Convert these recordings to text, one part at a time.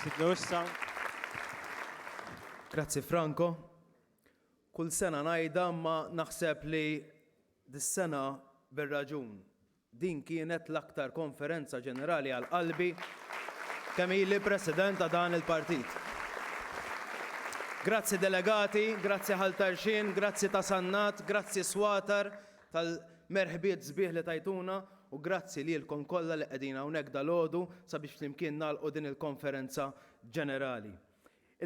Titlussa. Grazzi Franco. Kull sena ngħidha ma naħseb li dis-sena bir-raġun. Din kienet l-aktar konferenza ġenerali għal qalbi kemm ili president ta' dan il-partit. Grazzi delegati, grazzi ħaltarxin, grazzi ta' Sannat, grazzi Swatar tal-merħbiet sbieħ li tajtuna u grazzi li l-kon kollha li qegħdin hawnhekk dalodu sabiex flimkien nagħlqu din il-konferenza ġenerali.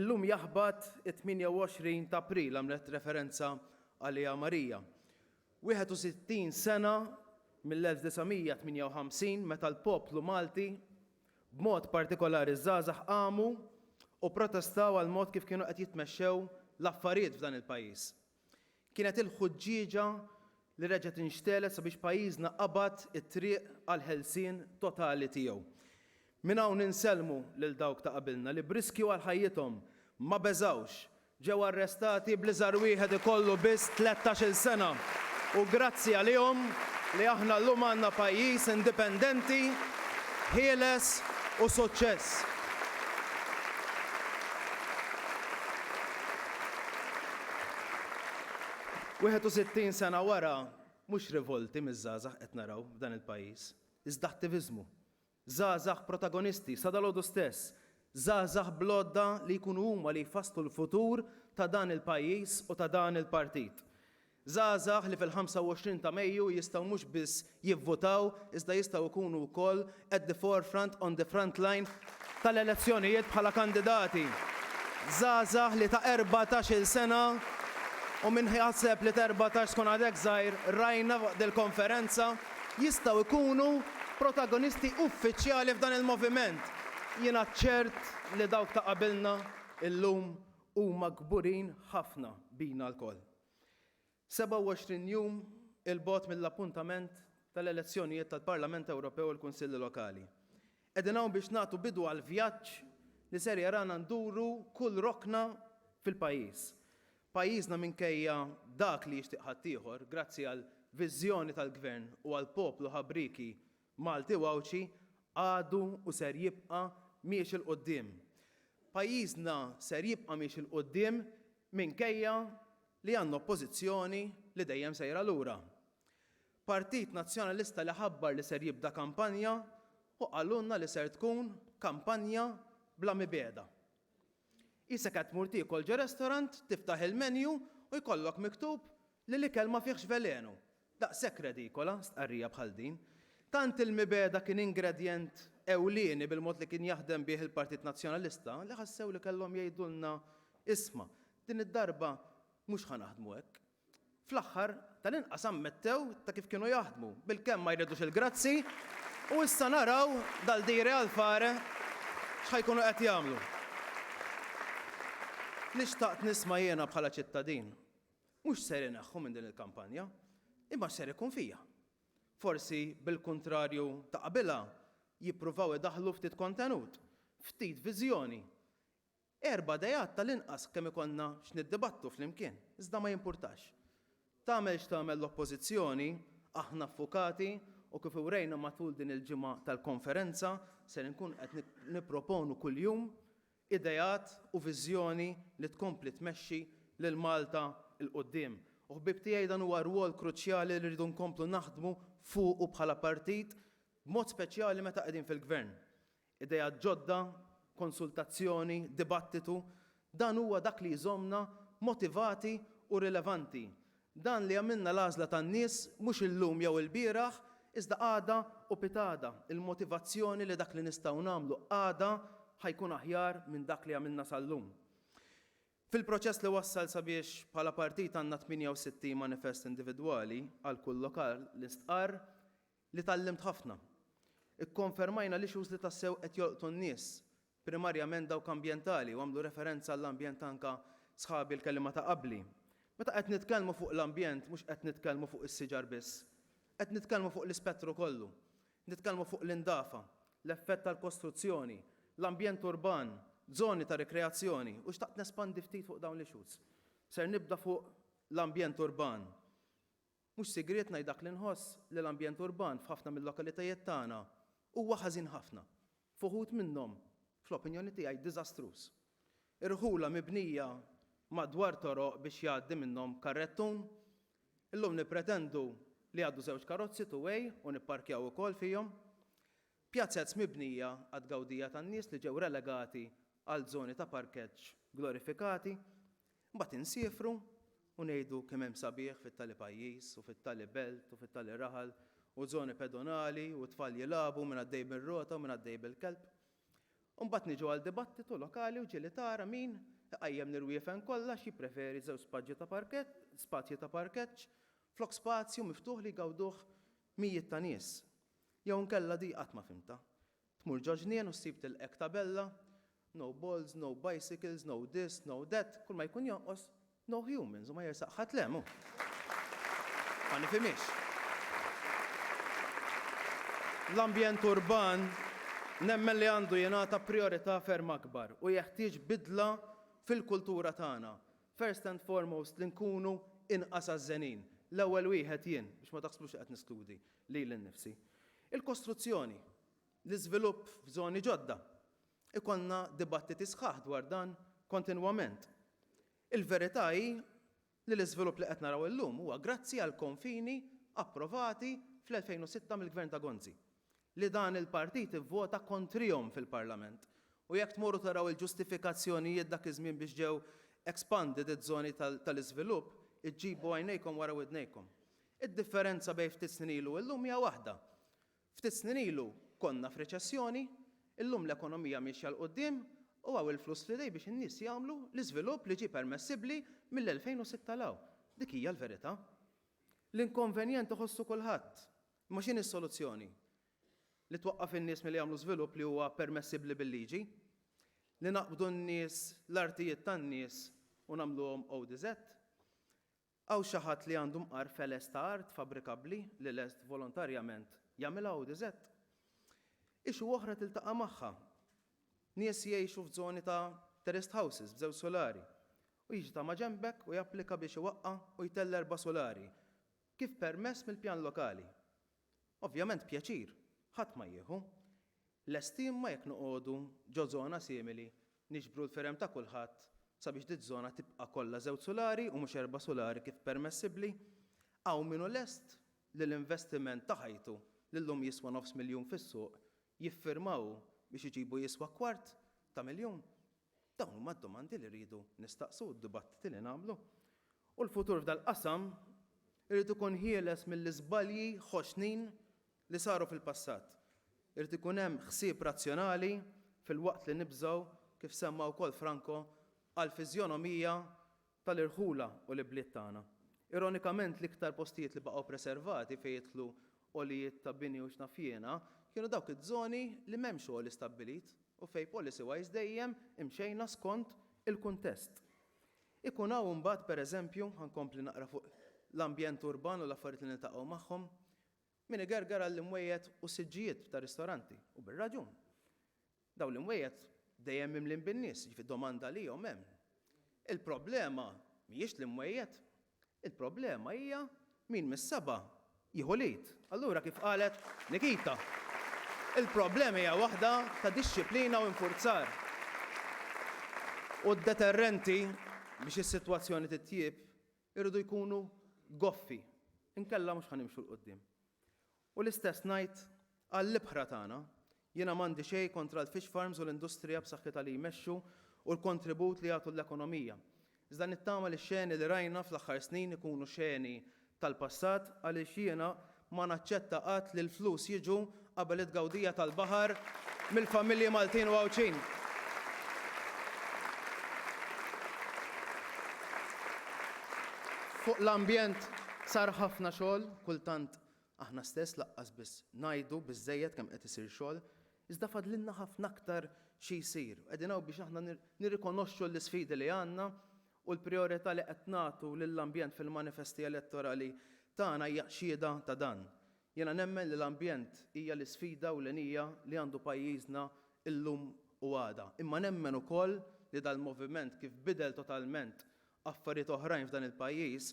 Illum jaħbad it-28 ta' April għamlet referenza għalija Marija. 61 sena mill-1958 meta l-poplu Malti b'mod partikolari żgħażagħ qamu u protestaw għal mod kif kienu qed jitmexxew l-affarijiet f'dan il-pajjiż. Kienet il-ħuġġieġa li reġgħet inxtelet sabiex pajjiżna qabad it-triq għal ħelsien totali tiegħu. Minn hawn ninselmu lil dawk ta' qabilna li briskju għal ħajjithom ma beżawx, ġew arrestati bliżar wieħed ikollu biss 13-il sena u grazzi għalihom li aħna llum għandna pajjiż indipendenti, ħieles u suċċess. Wieħed u 60 sena wara mhux rivolti miż-żgħażagħ qed naraw f'dan il-pajjiż, iżda attiviżmu. Żgħażagħ protagonisti sa dalgħodu stess, żgħażagħ blodda li jkunu huma li jfasslu l-futur ta' dan il-pajjiż u ta' dan il-partit. Żgħażagħ li fil-25 ta' Mejju jistgħu mhux biss jivvotaw, iżda jistgħu jkunu wkoll at the forefront on the front line tal-elezzjonijiet bħala kandidati. Żgħażagħ li ta' 14-il sena u minn ħjasseb li 14 tkun għadek żgħir rajna waqt il-konferenza jistgħu jkunu protagonisti uffiċjali f'dan il-moviment. Jiena ċert li dawk ta' qabilna illum huma kburin ħafna bina l-koll. 27 jum il-bot mill-appuntament tal-elezzjonijiet tal-Parlament Ewropew u l-Kunsilli Lokali. Qegħdin hawn biex nagħtu bidu għal vjaġġ li ser jarana nduru kull rokna fil-pajjiż. Pajjiżna minkejja dak li jixtieq ħaddieħor grazzi għal viżjoni tal-Gvern u għal poplu ħabriki Malti Wawċi għadu u ser jibqa' miex il-qoddim. Pajjiżna ser jibqa' miex il-qoddim minkejja li għandna oppożizzjoni li dejjem sejra lura. Partit Nazzjonalista li ħabbar li ser jibda kampanja u qalulna li ser tkun kampanja bla mibeda. Isek qed tmur tiekol ġo restorant, tiftaħ il-menju u jkollok miktub li l-ikel ma fihx velenu. Daqshekk redikola stqarrija bħal din. Tant il-mibeda kien ingredjent ewlieni bil-mod li kien jaħdem bih il-Partit Nazzjonalista li ħassew li kellhom jgħidulna isma' din id-darba mhux ħanaħdmu hekk. Fl-aħħar tal-inqas ammettew ta' kif kienu jaħdmu bil-kemm ma jridux il-grazzi u issa naraw dal-diri għal-fare x'ħajkunu qed jagħmlu. Li xtaqt nisma' jiena bħala ċittadin, mhux ser ineħħu minn din il-kampanja, imma ser ikun fija. Forsi bil-kuntrarju ta' qabilha jippruvaw idaħħlu ftit kontenut, ftit viżjoni. 4 dejat tal-inqas kemm ikollna x'niddibattu flimkien, iżda ma jimpurtax. Tagħmel x'tagħmel l-oppożizzjoni, aħna affukati u kif urejna matul din il-ġimgħa tal-konferenza ser nkun qed nipproponu kuljum idejat u viżjoni li tkompli tmexxi lil Malta il-qoddim. U ħbib tiegħi dan huwa rwol kruċjali li rridu nkomplu naħdmu fuqu bħala partit b'mod speċjali meta qegħdin fil-Gvern. Idejat ġodda, konsultazzjoni, dibattitu, dan huwa dak li jżommna motivati u rilevanti. Dan li għamilna l-għażla tan-nies mhux illum jew il-bieraħ, iżda għada u pitada. Il-motivazzjoni li dak li nistgħu nagħmlu għada ħajkun aħjar minn dak li għamilna sal-lum. Fil-proċess li wassal sabiex bħala partit għandna 68 manifest individwali għal kull lokal l-istqar li tallimt ħafna. Ikkonfermajna li xus li tassew qed jolqtu n-nies, primarjament dawk ambjentali u għamlu referenza għall-ambjent anka sħabi l-kelima ta' qabli. Meta qed nitkellmu fuq l-ambjent mhux qed nitkellmu fuq is-siġar biss. Qed nitkellmu fuq l-ispettru kollu. Nitkellmu fuq l-indafa, l-effett tal-kostruzzjoni, l-ambjent urban, żoni ta' rekreazzjoni u xtaqt nespandi ftit fuq dawn l-issues. Ser nibda fuq l-ambjent urban. Mhux sigriet ngħidak li nħoss li l-ambjent urban f'ħafna mill-lokalitajiet tagħna huwa ħażin ħafna. Fuħut minnhom fl-opinjoni tiegħi diżastruż. Irħula mibnija madwar toroq biex jgħaddi minnhom karrettun, illum nippretendu li għaddu żewġ karozzi two-way u nipparkjaw ukoll fihom. Pjazzezz mibnija għad-gawdija tan-nies li ġew relegati għal żoni ta' parkeġġ glorifikati, mbagħad insifru u ngħidu kemm hemm sabiħ fit-tali pajjiż u fit-tali belt u fit-tali raħal u żoni pedonali u tfal jilagħbu minn għaddej bir-rota u minn għaddej bil-kelb. U mbagħad niġu għal dibattitu lokali u ġieli tara min iqajjem nirwiefen kollox jippreferi żewġ spazji ta' parkeġġ flok spazju miftuħ li jgawduh mijiet ta' nies. Jew nkella di qatt ma fimta. Tmur ġoġnien u ssib tilqek tabella, no balls, no bicycles, no this, no that, kull ma jkun jonqos no humans u ma jersaq ħadd lemu. Ma nifhimix. L-ambjent urban nemmen li għandu jingħata priorità ferm akbar u jeħtieġ bidla fil-kultura tagħna. First and foremost li nkunu inqas għażenin. L-ewwel wieħed jien biex ma taħsbux qed niskludi lili nnifsi. Il-kostruzzjoni, l-iżvilupp f'żoni ġodda. Ikollna dibattiti sħaħ dwar dan kontinwament. Il-verità hi li l-iżvilupp li qed naraw illum huwa grazzi għal konfini approvati fl-2006 mill-Gvern ta' Gonzi li dan il-partit ivvota kontrihom fil-Parlament. U jekk tmorru taraw il-ġustifikazzjonijiet dak iż-żmien biex ġew expanded iż-żoni tal-iżvilupp, iġġibu għajnejkom wara widnejkom. Id-differenza bejn ftit snin ilu llum hija waħda. Ftit snin ilu konna f'reċessjoni, illum l-ekonomija mixja l qudiem u għaw il-flus li dej biex in-nies jagħmlu l-iżvilupp li ġie permessibbli mill-2006 law. Dik hija l-verità. L-inkonvenjent iħossu kulħadd. Ma x'inhi s-soluzzjoni? Li twaqqaf in-nies milli jagħmlu żvilupp li huwa permessibbli bil-liġi? Li naqbdu n-nies l-artijiet tan-nies u nagħmluhom ODZ? Għaw xi ħadd li għandu mqar feles ta' art fabrikabbli li lest volontarjament jagħmilha ODZ? Ixu oħra tiltaqa' magħha. Nies jgħixu f'żoni ta' terraced houses b'żewġ solari u jiġi ta' ma' ġembek u japplika biex iwaqqa' u jtell 4 solari. Kif permess mill-pjan lokali. Ovvjament pjaċir, ħadd ma jieħu. L-estimma jekk noqogħdu ġo żona simili niġbru l-ferem ta' kulħadd sabiex dik żona tibqa' kollha 2 solari u mhux 4 solari kif permessibbli, hawn minnu lest li l-investiment ta' ħajtu li llum jiswa $500,000 fis-suq jiffirmaw biex iġibu jiswa $250,000. Dawn huma d-domandi li rridu nistaqsu d-dibattiti li nagħmlu. U l-futur f'dal-qasam irid ikun ħieles mill-iżbalji ħoxnin li saru fil-passat. Irid ikun hemm ħsieb razzjonali fil-waqt li nibżgħu kif semma wkoll Franco għal fiżjonomija tal-irħula u l-bliet tagħna. Ironikament l-iktar postijiet li baqgħu preservati fejn jidħlu għolijiet ta' bini u x'naf jiena kienu dawk iż-żoni li m'hemm xogħol istabbilit u fejn policy-wise dejjem imxejna skont il-kuntest. Ikun hawn mbagħad pereżempju ħankompli naqra fuq l-ambjent urban u l-affarijiet li niltaqgħu magħhom min igerger għall-imwejjed u siġġijiet ta' ristoranti u bir-raġun. Dawn l-imwejjed dejjem mimlin bin-nies, ġifi domanda lihom hemm. Il-problema mhijiex l-imwejjed, il-problema hija min mis-seba' jieħu lit. Allura kif qalet Nikita, il-problema hija waħda ta' dixxilpina u infurzar. U d-deterrenti biex is-sitwazzjoni titjieb irridu jkunu goffi, inkella mhux ħanimxu l-qudiem. U l-istess ngħid għall-ibħra tagħna, jiena m'għandi xejn kontra l-fish farms u l-industrija b'saħħitha li jmexxu u l-kontribut li jagħtu l-ekonomija. Iżda nittama li x-xeni li rajna fl-aħħar snin ikunu xeni tal-passat għaliex jiena ma naċċetta qatt li l-flus jiġu qabel it-tgawdija tal-baħar mill-familji Maltin u Għawċin. Fuq l-ambjent sar ħafna xogħol, kultant aħna stess laqqas biss ngħidu biżżejjed kemm qed isir xogħol, iżda fadlilna ħafna aktar xi jsir. Qegħdin hawn biex aħna nirrikonoxxu l-isfidi li għandna u l-prijorità li qed nagħtu lill-ambjent fil-manifesti elettorali tagħna hija xhieda ta' dan. Jiena nemmen li l-ambjent hija l-isfida ewlenija li għandu pajjiżna illum u għada. Imma nemmen ukoll li dal-moviment kif bidel totalment affarijiet oħrajn f'dan il-pajjiż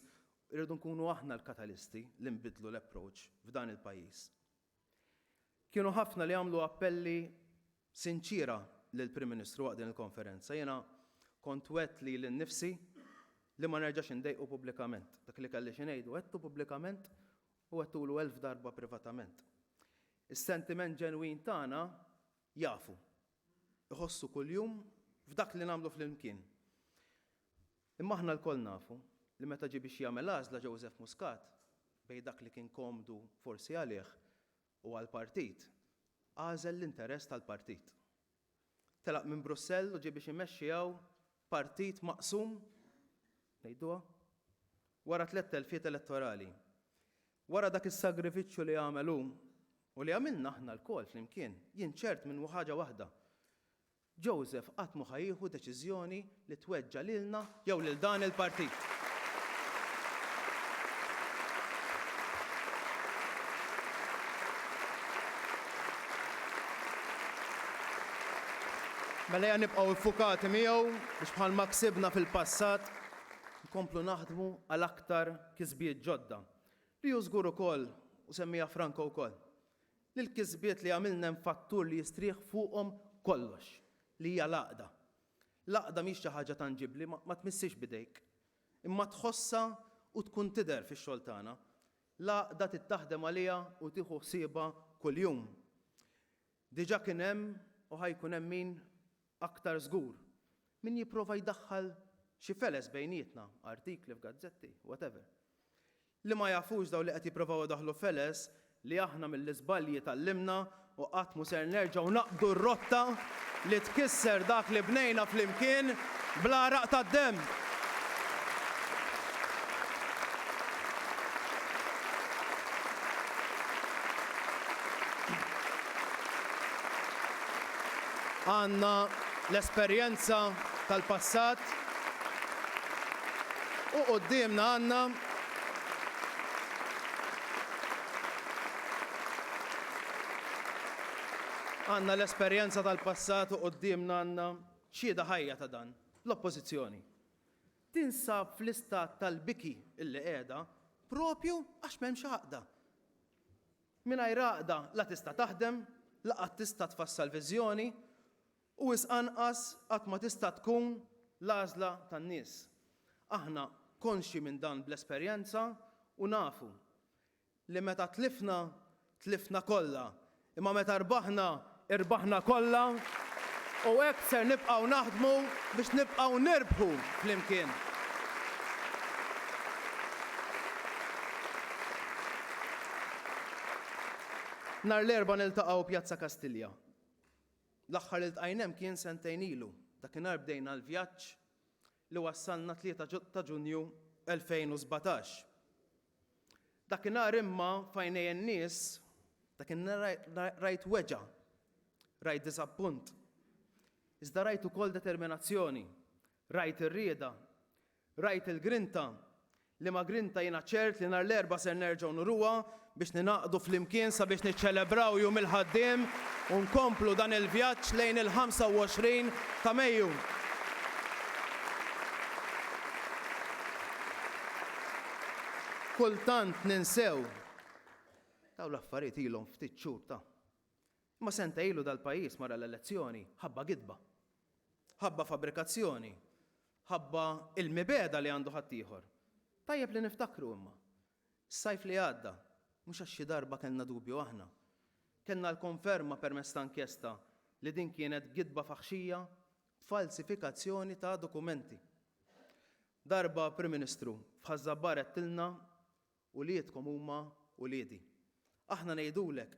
irridu nkunu aħna l-katalisti li nbidlu l-approach f'dan il-pajjiż. Kienu ħafna li għamlu appelli sinċira lill-Prim Ministru waqt din il-konferenza. Jiena kont wett li l-nifsi li ma nerġax indejqu pubblikament. Dak li kelli xi ngħidu għedtu pubblikament u għettulu 1000 darba privatament. Is-sentiment ġenwin tagħna jafu. Iħossu kuljum f'dak li nagħmlu flimkien. Imma aħna lkoll nafu li meta ġie biex jagħmel għażla Joseph Muscat bejn dak li kien komdu forsi għalih u għall-partit, għażel l-interess tal-partit. Telaq minn Brussell u ġie biex imexxijaw partit maqsum ngħiduha wara 3,000 elettorali. Wara dak is-sagrifiċċju li għamelu u li għamilna aħna lkoll flimkien, jien ċert minn ħaġa waħda. Joseph qatt ma ħajjieħu deċiżjoni li tweġġa lilna jew lil dan il-partit. Mela ja nibqgħu ffukati miegħu biex bħalma ksibna fil-passat nkomplu naħdmu għal aktar kisbiet ġodda. Li hu żgur ukoll u semmija Franco wkoll. Li l-kisbiet li għamilna hemm fattur li jistrieħ fuqhom kollox, li hija l-għaqda. L-għaqda mhix xi ħaġa tanġibbli, ma tmissix bidejk, imma tħossha u tkun tidher fix-xogħol tagħna. L-għaqda tittaħdem għaliha u tieħu ħsiebha kuljum. Diġà kien hemm u ħajkun hemm min aktar żgur. Min jipprova jdaħħal xi feles bejnietna, artikli f'gazzetti, whatever. Li ma jafux daw li qed jippruvaw daħlu feles li aħna mill-iżbalji tallimna u qatt mu ser nerġgħu naqbdu r-rotta li tkisser dak li bnejna flimkien bla raq tad-demm. Għandna l-esperjenza tal-passat u qudiemna għandna l-esperjenza tal-passat u qudiemna għandna xhieda ħajja ta' dan, l-oppożizzjoni. Tinsab fl-istat tal-biki illi qiegħda propju għax m'hemmx għaqda. Mingħajr għaqda la tista' taħdem, la qatt tista' tfassal viżjoni u anqas qatt ma tista' tkun l-għażla tan-nies. Aħna konxi minn dan bl-esperjenza u nafu li meta tlifna kollha, imma meta irbaħna kollha u hekk ser nibqgħu naħdmu biex nibqgħu nirbħu flimkien. Nhar l-erbgħa niltaqgħu Pjazza Kastilja. L-aħħar iltqajna hemm kien sentejn ilu, dakinhar bdejna l-vjaġġ li wassalna 3 ta' Ġunju 2017. Dakinhar imma f'għajnejn in-nies dakinhar rajt weġa', rajt diżappunt. Iżda rajt ukoll determinazzjoni, rajt ir-rieda, rajt il-grinta li ma grinta jiena ċert li nhar l-erbgħa ser nerġgħu nurruha biex ninaqdu flimkien sabiex niċċelebraw jum il-ħaddiem u nkomplu dan il-vjaġġ lejn il-25 ta' Mejju. Kultant ninsew daw l-affarijiet ilhom ftit xhur ta'. Imma senta ilu dal-pajjiż mara l-elezzjoni ħabba gidba, ħabba fabrikazzjoni, ħabba il-mibeda li għandu ħaddieħor. Tajjeb li niftakru imma. S-sajf li għadda, mhux għax xi darba kellna dubju aħna. Kellna l-konferma permezz ta' inkjesta li din kienet gidba faħxija falsifikazzjoni ta' dokumenti. Darba Prim Ministru f'Ħażabbar qedtilna uliedkom huma uliedi. Aħna ngħidulek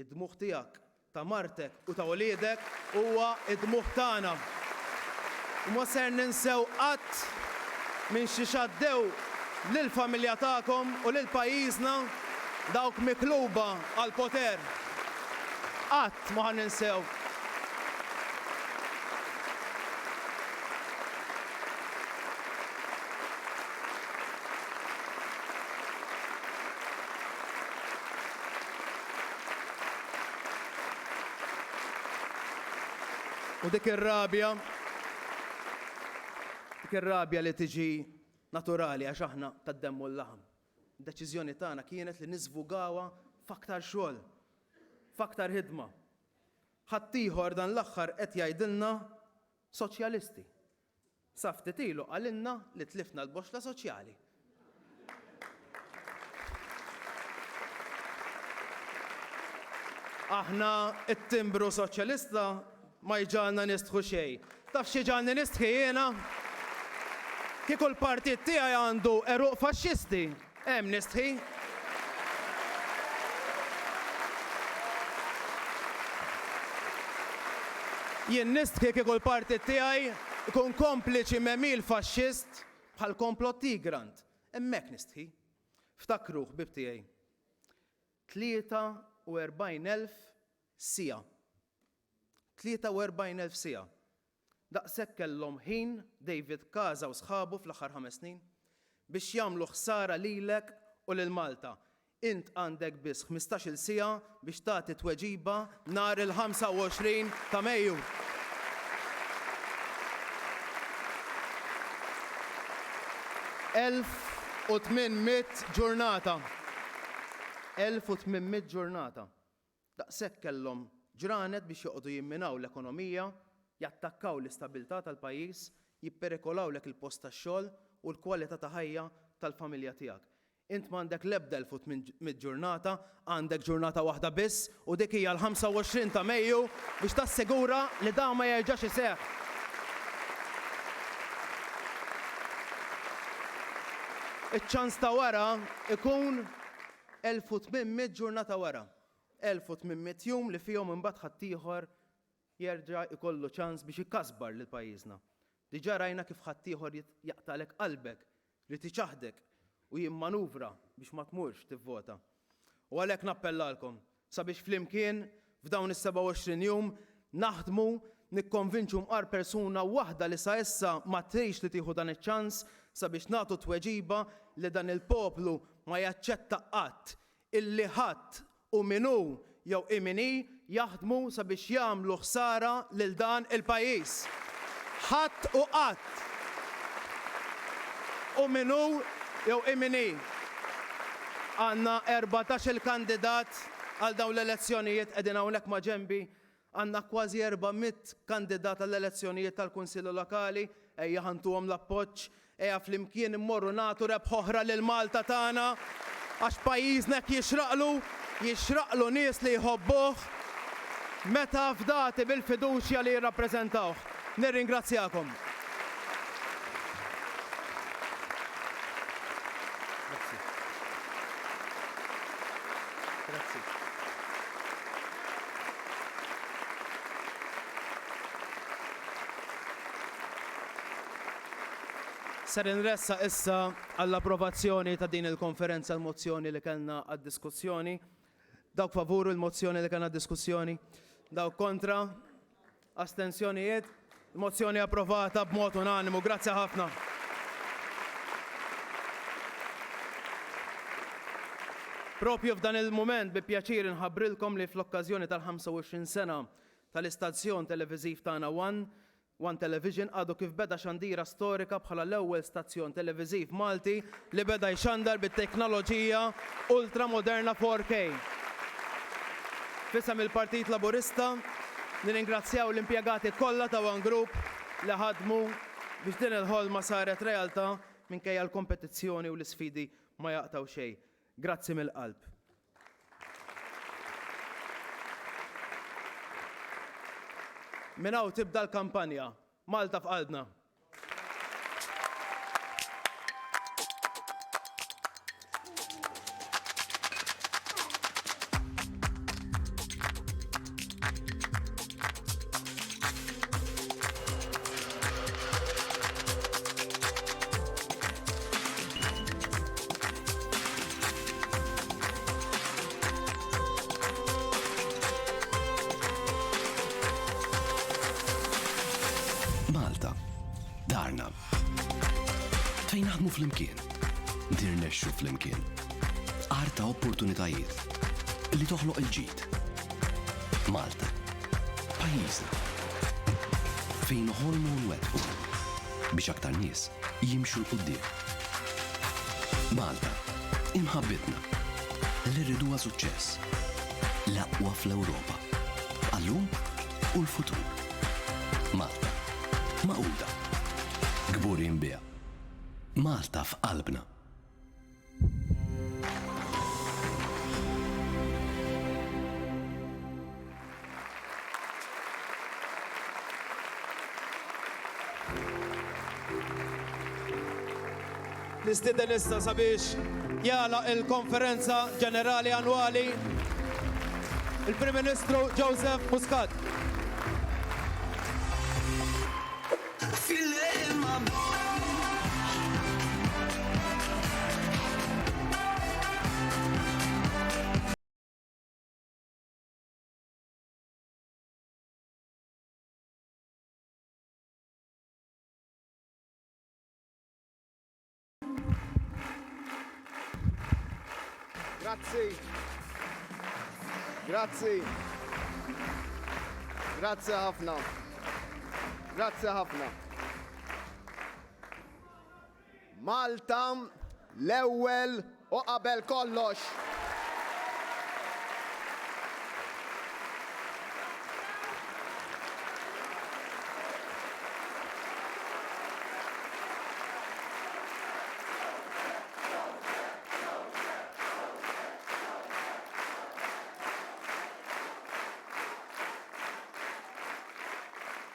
id-dmugħ tiegħek ta' martek u ta' uliedek huwa id-dmugħ tagħna. U ma ser ninsew qatt minn xi xaddew lill-familja tagħkom u lil pajjiżna dawk mikluba għall-poter. Qatt ma ħaninsew. U dik ir-rabja li tiġi naturali għax aħna tad-demm u l-laħam. Id-deċiżjoni tagħna kienet li niżvugawha f'aktar xogħol, f'aktar ħidma. ħaddieħor dan l-aħħar qed jgħidilna soċjalisti. Sa ftit ilu qalilna li tlifna l-boxla soċjali. Aħna it-timbru soċjalista ma jġalna nistħu xejn. Taf xi ġalni nistħi jiena? Kieku l-partit tiegħi għandu eruq faxxisti, hemm nistħi. Jien nistħi kieku l-partit tiegħi ikun kompliċi memil faxxist bħal komplott Tigrant. Hemmhekk nistħi. Ftakru ħbib tiegħi. 43,000 sija. 43,000 sija. Daqshekk kellhom ħin David Kaza u sħabu fl-aħħar 5 snin biex jagħmlu ħsara lilek u lil Malta. Int għandek biss 15-il sija biex tagħti tweġiba nhar il-25 ta' Mejju. $1,800 ġurnata. 1,800 ġurnata. Daqshekk kellhom ġranet biex joqogħdu jimminaw l-ekonomija, jattakkaw l-istabilità tal-pajjiż, jipperikolaw lek il-post tax-xogħol u l-kwalità ta' ħajja tal-familja tiegħek. Int m'għandek l-ebda 1,800 ġurnata, għandek ġurnata waħda biss u dik hija l-25 ta' Mejju biex tassigura li dan ma jerġax iseħħ. Iċ-ċans ta' wara ikun 1,800 ġurnata wara. 1,800 jum li fihom imbagħad ħaddieħor jerġa' ikollu ċans biex ikkasbar lil pajjiżna. Diġà rajna kif ħaddieħor jaqtalek qalbek li tiċaħdek u jimmanuvra biex ma tmurx tivvota. U għalhekk nappellalkom sabiex flimkien f'dawn is-27 jum naħdmu nikkonvinċu mqar persuna waħda li sa issa ma trix li tieħu dan iċ-ċans sabiex nagħtu tweġiba li dan il-poplu ma jaċċetta qatt illi ħadd u minnu jew imini jaħdmu sabiex jagħmlu ħsara lil dan il-pajjiż. Ħadd u qatt. U minnu jew imini. Għandna 14-il kandidat għal dawn l-elezzjonijiet qegħdin hawnhekk ma' ġenbi. Għandna kważi 400 kandidat għall elezzjonijiet tal-Kunsillu Lokali, ejja ħantuhom l-appoġġ, ejja flimkien immorru nagħtu rebħ oħra lil Malta tagħna għax pajjiżna jixraqlu nies li jħobbuh meta fdati bil-fiduċja li jirrappreżentawh. Nirringrazzjakom. Ser inressa issa għall-approvazzjoni ta' din il-konferenza l-mozzjoni li kellna għad-diskussjoni. Dawk favuru l-mozzjoni li kellna għad-diskussjoni. Dawk kontra. Astensjonijiet. Mozzjoni approvata b'mod unanimu. Grazzi ħafna. Propju f'dan il-moment bi pjaċir inħabbrilkom li fl-okkażjoni tal-25 sena tal-istazzjon televiżiv tagħna One Television għadu kif beda xandira storika bħala l-ewwel stazzjon televiżiv Malti li beda jxandar bit-teknoloġija ultramoderna 4K. Fisem il-Partit Laburista nirringrazzjaw l-impjegati kollha ta' One Group li ħadmu biex din il-ħolma saret realtà minkejja l-kompetizzjoni u l-isfidi ma jaqtaw xejn. Grazzi mill-qalb. Min hawn tibda l-kampanja Malta f'qalbna. Darna. Fejn naħdmu flimkien, nirnexxu flimkien. Arta opportunitajiet li toħloq il-ġid. Malta, pajjiżna. Fejn noħolmu nwedqu biex aktar nies jimxu l-qudiem. Malta, imħabbitna li rriduha suċċess. L-aqwa fl-Ewropa. Allum u l-futur. Malta. Maquda. Gburin biha. Malta f'qalbna. Nistieden issa sabiex jagħlaq il-konferenza ġenerali annwali il-Prim Ministru Joseph Muscat. Grazzi ħafna. Malta l-ewwel u qabel kollox.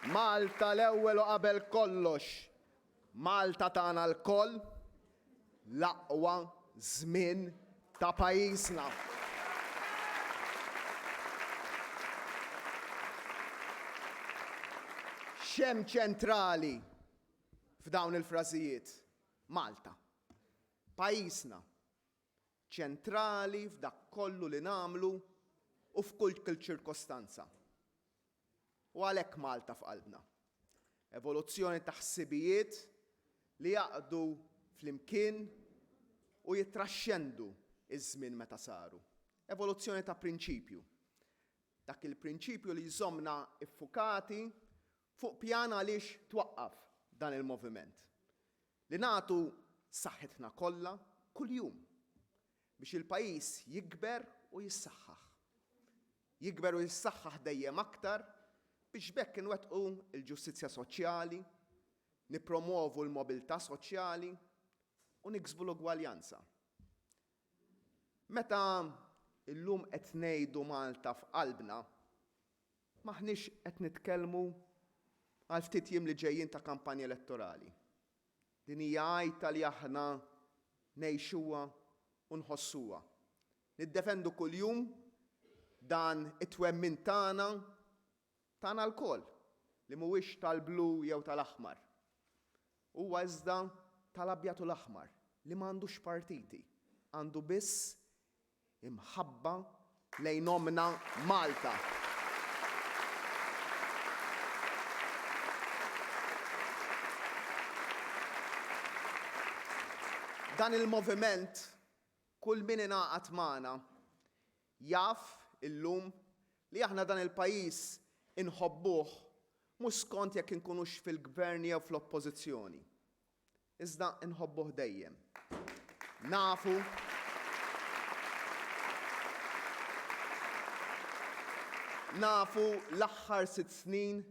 Malta l-ewwel u qabel kollox. Malta tagħna l-koll l-aqwa żmien ta' pajjiżna. Xemm ċentrali f'dawn il-frażijiet? Malta. Pajjiżna. Ċentrali f'dak kollu li nagħmlu u f'kull ċirkostanza. U għalhekk Malta f'qalbna. Evoluzzjoni ta' ħsibijiet li jaqdu flimkien u jitraxxendu iż-żmien meta saru. Evoluzzjoni ta' prinċipju. Dak il-prinċipju li jżommna iffukati fuq pjan għaliex twaqqaf dan il-moviment. Li nagħtu saħħitna kollha kuljum biex il-pajjiż jikber u jissaħħaħ. Jikber u jissaħħaħ dejjem aktar biex bekk inwettqu l-ġustizzja soċjali, nippromovu l-mobilità soċjali u niksbu l-ugwaljanza. Meta illum qed ngħidu Malta f'qalbna, m'aħniex qed nitkellmu għal ftit jiem li ġejjin ta' kampanja elettorali. Din hija għajta li aħna ngħixuha u nħossuha. Niddefendu kuljum dan it-twemmin tagħna l-koll li mhuwiex tal-blu jew tal-aħmar. Huwa iżda tal-abjad u l-aħmar li m'għandux partiti, għandu biss imħabba lejn omna Malta. Dan il-moviment kull min ingħaqad magħna jaf illum li aħna dan il-pajjiż inħobbuh mhux skont jekk inkunux fil-gvern jew fl-oppożizzjoni. Iżda inħobbuh dejjem. Nafu l-aħħar 6 snin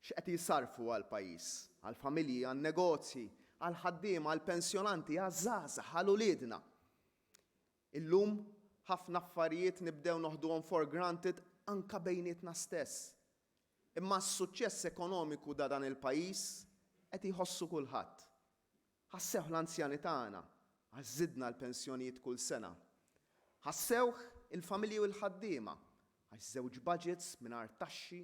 x'qed jisarfu għall-pajjiż, għall-familji, għan-negozji, għall-ħaddiema, għall-pensjonanti, għaż-żgħażagħ, għall-uliedna. Illum ħafna affarijiet nibdew noħduhom for granted anke bejnietna stess. Imma s-suċċess ekonomiku da dan il-pajjiż qed iħossu kulħadd. Ħassewh l-anzjani tagħna, għax żidna l-pensjonijiet kull sena. Ħassewh il-familji u l-ħaddiema, għax żewġ budgets mingħajr taxxi,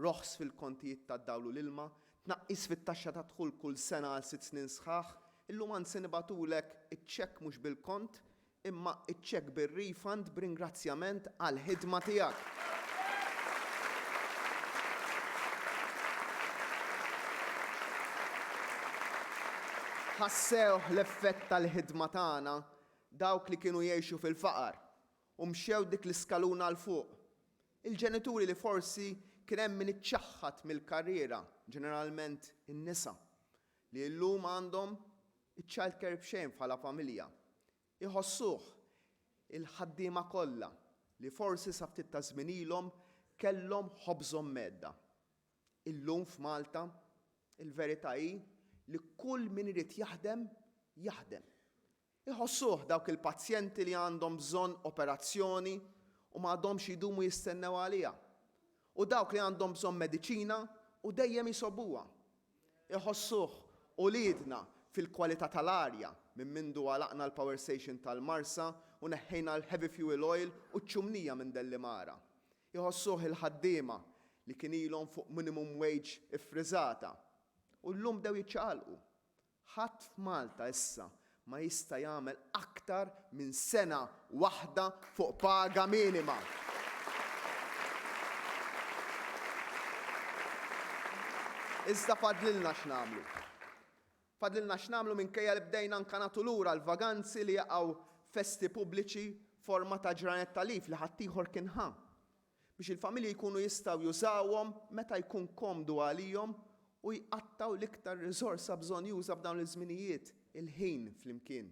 roħs fil-kontijiet tad-dawl u l-ilma, tnaqqis fit-taxxa ta' dħul kull sena għal 6 snin sħaħ, illum anzi nibatulek iċ-ċekk mhux bil-kont, imma iċ-ċekk bir-refund b'ringrazzjament għall-ħidma tiegħek. Ħassew l-effett tal-ħidma tagħna dawk li kienu jgħixu fil-faqar u mxew dik l-iskaluna l fuq. Il-ġenituri li forsi kien hemm min iċċaħħad mill-karriera, ġeneralment in-nisa, li llum għandhom iċ-child care b'xejn bħala familja. Iħossuh il-ħaddiema kollha li forsi sa ftit ta' żmien ilhom kellhom ħobżhom medda. Illum f'Malta, il-verità hi li kull min irid jaħdem, jaħdem. Iħossuh dawk il-pazjenti li għandhom bżonn operazzjoni u m'għadhomx jidumu jistennew għaliha. U dawk li għandhom bżonn mediċina u dejjem isobuha. Iħossuh uliedna fil-kwalità tal-arja minn mindu għalaqna l-power station tal-Marsa u neħħejna l-heavy fuel oil u ċ-ċumnija minn Dellimara. Iħossuh il-ħaddiema li kien ilhom fuq minimum wage iffriżata. U llum dew jiċċaqalqu. Ħadd f'Malta issa ma jista' jagħmel aktar minn sena waħda fuq paga minima. Iżda fadlilna x'nagħmlu. Fadlilna x'nagħmlu minkejja li bdejna anke nagħtu lura l-vaganzi li jaqgħu festi pubbliċi forma ta' ġranet tal-if li ħadd ieħor kien ħa. Biex il-familji jkunu jistgħu jużawhom meta jkun komdu għalihom u jqattaw l-iktar riżorsa bżonn juża f'dawn iż-żminijiet, il-ħin flimkien.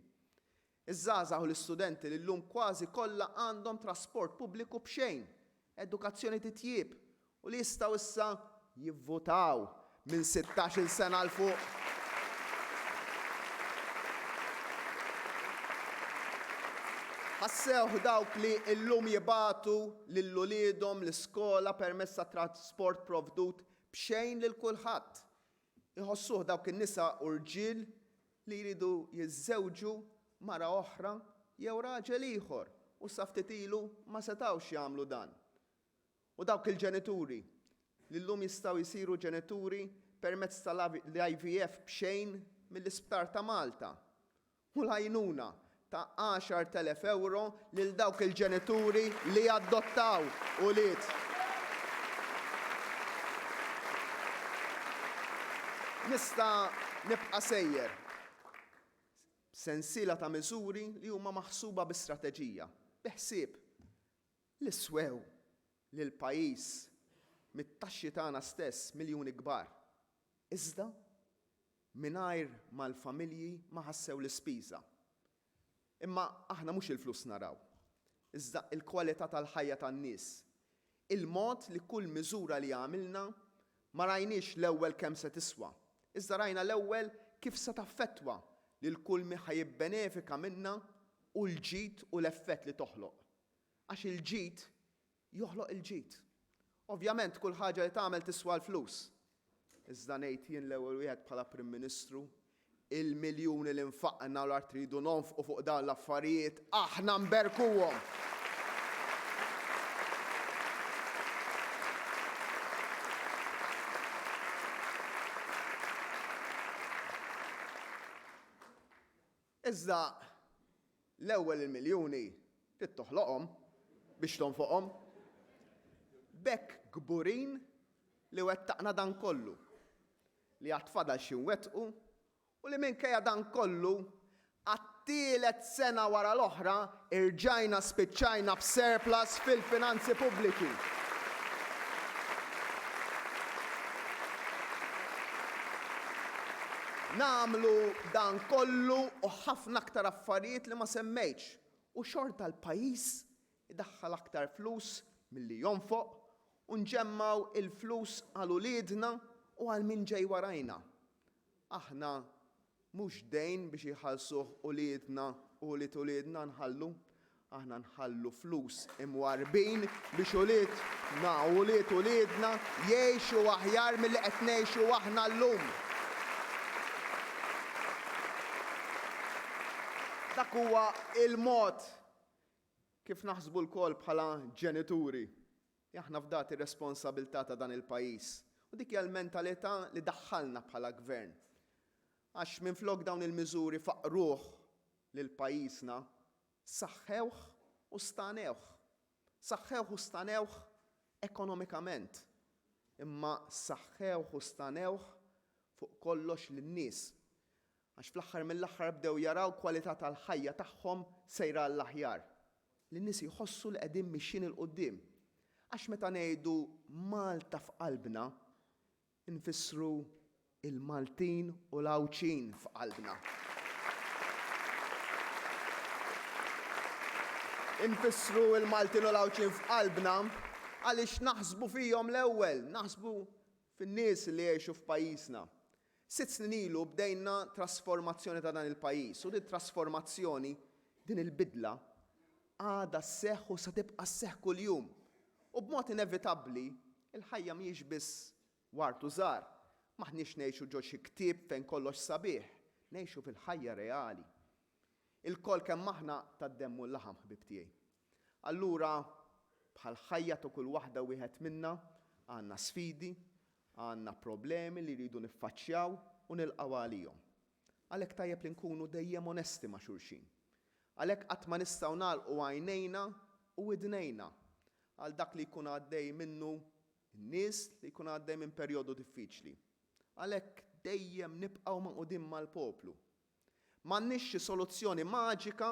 Iż-żgħażagħ u l-istudenti li llum kważi kollha għandhom trasport pubbliku b'xejn, edukazzjoni titjieb u li jistgħu issa jivvotaw minn 16-il sena l fuq. Ħassew dawk li llum jibatu lil-uliedhom l-iskola permezz ta' trasport provdut b'xejn lil kulħadd. Iħossuh dawk in-nisa u rġiel li jridu jiżżewġu mara oħra jew raġel ieħor u sa ftit ilu ma setgħux jagħmlu dan. U dawk il-ġenituri li llum jistgħu jsiru ġenituri permezz tal-IVF b'xejn mill-Isptar ta' Malta. U l-għajnuna ta' 10,000 euro lil dawk il-ġenituri li adottaw ulied. Nista' nibqa' sejjer sensiela ta' miżuri li huma maħsuba bi strateġija, biħsieb li swew lil pajjiż mit-taxxi tagħna stess miljuni kbar. Iżda mingħajr mal-familji ma ħassew l-ispiża. Imma aħna mhux il-flus naraw, iżda l-kwalità tal-ħajja tan-nies. Il-mod li kull miżura li għamilna ma rajniex l-ewwel kemm se tiswa, iżda rajna l-ewwel kif se taffettwa lil kull min ħajibbenefika minnha u l-ġid u l-effett li toħloq. Għax il-ġid joħloq il-ġid. Ovvjament kull ħaġa li tagħmel tiswa l-flus. Iżda ngħid jien l-ewwel wieħed bħala Prim Ministru il-miljuni li nfaqna u l-art tridu nonfqu fuq dawn l-affarijiet aħna nberkuhom. Iżda l-ewwel il-miljuni trid toħloqhom biex tonfoqhom. Bekk kburin li wettaqna dan kollu li għad fadal xi nwettqu u li minkejja dan kollu għat-tielet sena wara l-oħra irġajna spiċċajna b'surplus fil-finanzi pubbliki. Nagħmlu dan kollu u ħafna aktar affarijiet li ma semmejtx u xorta l-pajjiż idaħħal aktar flus milli jonfoq u nġemmaw il-flus għal uliedna u għal min ġej warajna. Aħna mhux dejn biex jħallsuh uliedna u uliedna nħallu, aħna nħallu flus imwarbin biex uliedna u uliedna jgħixu aħjar milli qed ngħixu aħna llum. Dak huwa il-mod kif naħsbu l-kol bħala ġenituri. Aħna f'dati responsabilità ta' dan il-pajjiż. U dik hija l-mentalità li daħħalna bħala gvern. Għax minflok dawn il-miżuri faqruh lil pajjiżna saħħewh u stanewh. Saħħewh u stanewh ekonomikament. Imma saħħewh u stanewh fuq kollox lin-nies. Għax fl-aħħar mill-aħħar bdew jaraw kwalità tal-ħajja tagħhom sejra l-aħjar. Lin-nies jħossu li qegħdin mixjin il-qudiem. Għax meta ngħidu Malta f'qalbna, infissru il-Maltin u l-Awċin f'qalbna. Infissru il-Maltin u l-Awċin f'qalbna għaliex naħsbu fihom l-ewwel, naħsbu fin-nies li jgħixu f'pajjiżna. 6 snin ilu bdejna trasformazzjoni ta' dan il-pajjiż u din trasformazzjoni, din il-bidla għadha sseħħ u se tibqa' sseħħ kuljum. U b'mod inevitabbli il-ħajja mhijiex biss wartu żgħar. Maħniex ngħixu ġo xi ktieb fejn kollox sabiħ, ngħixu fil-ħajja reali. Il-kol kemm aħna tad-demmu l-laħam ħbib tiegħi. Allura bħal ħajja ta' kull waħda wieħed minna għandna sfidi, għandna problemi li rridu niffaċċjaw u nilqgħu għalihom. Għalhekk tajjeb li nkunu dejjem onesti ma' xulxin. Għalhekk qatt ma nistgħu nagħlqu għajnejna u widnejna għal dak li jkun għaddej minnu n-nies li jkun għaddej minn perjodu diffiċli. Għalhekk dejjem nibqgħu maqudin mal-poplu. M'għandniex xi soluzzjoni maġika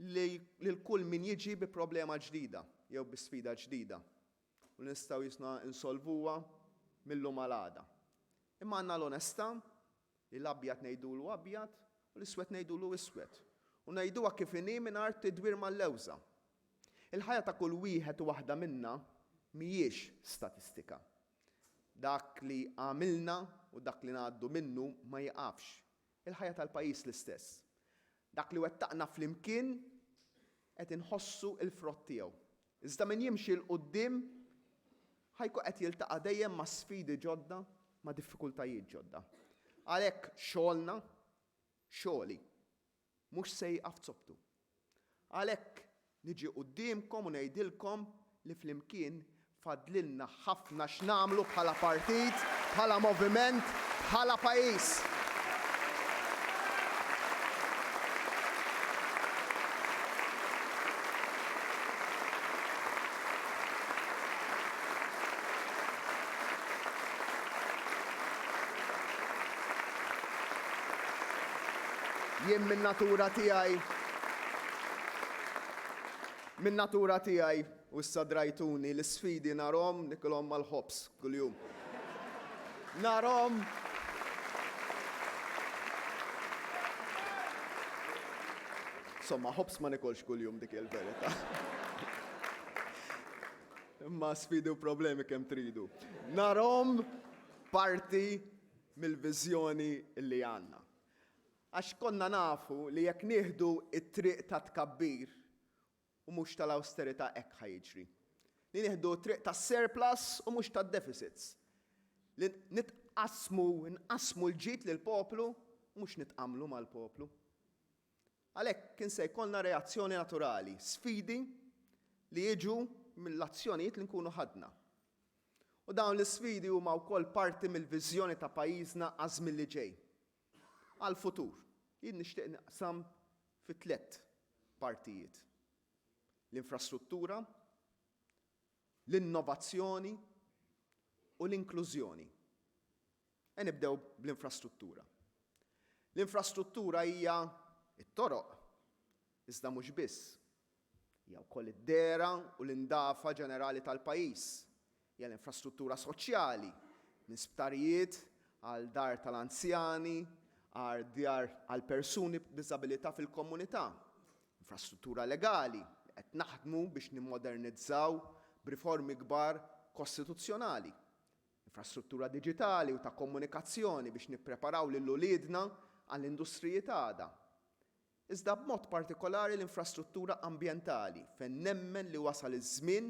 li l-kull min jiġi bi problema ġdida jew bi sfida ġdida u nistgħu jisna insolvuha millum għal għada. Imma għandna l-onestà li l-abjad ngħidulu abjad u l-iswed ngħidulu iswed. U ngħiduha kif inhi mingħajr tidwir mal-lewża. Il-ħajja ta' kull wieħed u waħda minna mhijiex statistika. Dak li għamilna u dak li ngħaddu minnu ma jaqafx. Il-ħajja tal-pajjiż l-istess. Dak li wettaqna flimkien qed inħossu l-frott tiegħu. Iżda min jimxi l quddiem ħajkun qed jiltaqa' dejjem ma' sfidi ġodda, ma' diffikultajiet ġodda. Għalhekk xogħolna, xogħli, mhux se jieqaf tzobtu. Għalhekk niġi quddiemkom u ngħidilkom li flimkien fadlilna ħafna x'nagħmlu bħala partit, bħala moviment, bħala pajjiż. Jien min natura tiegħi u issa drajtuni l-sfidi narhom nikolhom mal-ħobs kuljum. Narhom Somma ħobs ma nikolx kuljum dik il-verità. Imma sfidi u problemi kemm tridu. Narhom parti mill-viżjoni li għandna. Għax konna nafu li jekk nieħdu it-triq ta' tkabbir u mhux tal-austerità hekk ħajġri. Li nieħdu triq ta' surplus u mhux ta' deficits. Li nqasmu l-ġid lill poplu u mhux nitqamlu mal-poplu. Għalhekk kien se jkollna reazzjoni naturali, sfidi li jiġu mill-azzjonijiet li nkunu ħadna. U dawn l-sfidi huma wkoll parti mill-viżjoni ta' pajjiżna għażmien li ġej. Għal-futur, jien nixtieq naqsam fi 3 partijiet. L-infrastruttura, l-innovazzjoni u l-inklużjoni. Nibdew bl-infrastruttura. L-infrastruttura hija it-toroq, iżda mhux biss. Hija wkoll id-dera u l-indafa ġenerali tal-pajjiż. Hija l-infrastruttura soċjali, minn sptarijiet għal dar tal-anzjani, għal djar għal persuni b'diżabilità fil-komunità. Infrastruttura legali, qed naħdmu biex nimmodernizzaw b'riformi kbar kostituzzjonali. Infrastruttura diġitali u ta' komunikazzjoni biex nippreparaw lil uliedna għall-industriji ta' għada. Iżda b'mod partikolari l-infrastruttura ambjentali fejn nemmen li wasal iż-żmien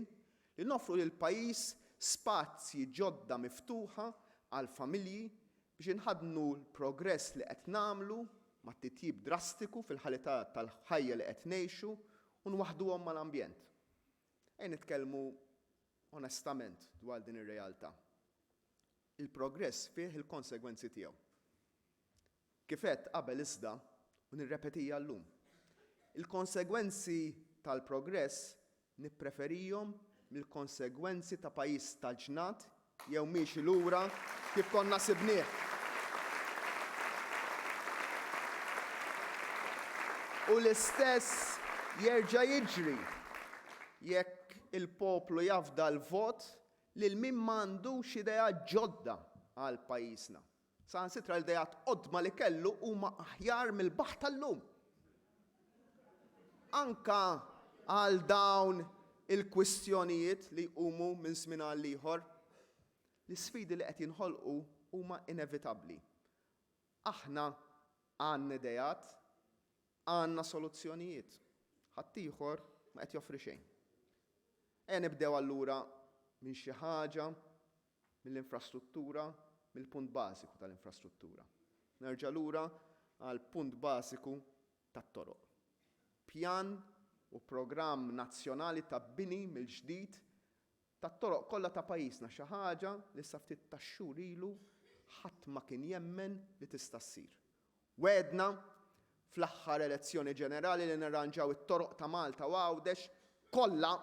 li nofru lil pajjiż spazji ġodda miftuħa għal familji biex inħadnu l-progress li qed nagħmlu ma' titjib drastiku fil-ħalità tal-ħajja li qed ngħixu u nwaħduhom mal-ambjent. Ejn nitkellmu onestament dwar din ir-realtà. Il-progress fih il-konsegwenzi tiegħu. Kif qed qabel iżda u nirrepetija llum. Il-konsegwenzi tal-progress nippreferihom mill-konsegwenzi ta' pajjiż tal-ġnad jew miexi lura kif konna sibnieh. U l-istess jerġa' jiġri jekk il-poplu jafda l-vot lil min m'għandux idea ġodda għal pajjiżna. Saħansitra l-idejat qodma li kellu huma aħjar mill-baħ tal-lum. Anka għal dawn il-kwistjonijiet li jqumu minn żmien għal ieħor. L-isfidi li qed jinħolqu huma inevitabbli. Aħna għandna idejat, għandna soluzzjonijiet. Ħadd ieħor ma qed joffri xejn. Nibdew allura minn xi ħaġa, mill-infrastruttura, mill-punt bażiku tal-infrastruttura. Nerġa' lura għal punt bażiku tat-toroq. Pjan u programm nazzjonali ta' bini mill-ġdid tat-toroq kollha ta' pajjiżna xi ħaġa li sa ftit tax-xhur ilu ħadd ma kien jemmen li tista' ssir. Wedna fl-aħħar elezzjoni ġenerali li nirranġaw it-toroq ta' Malta u Għawdex kollha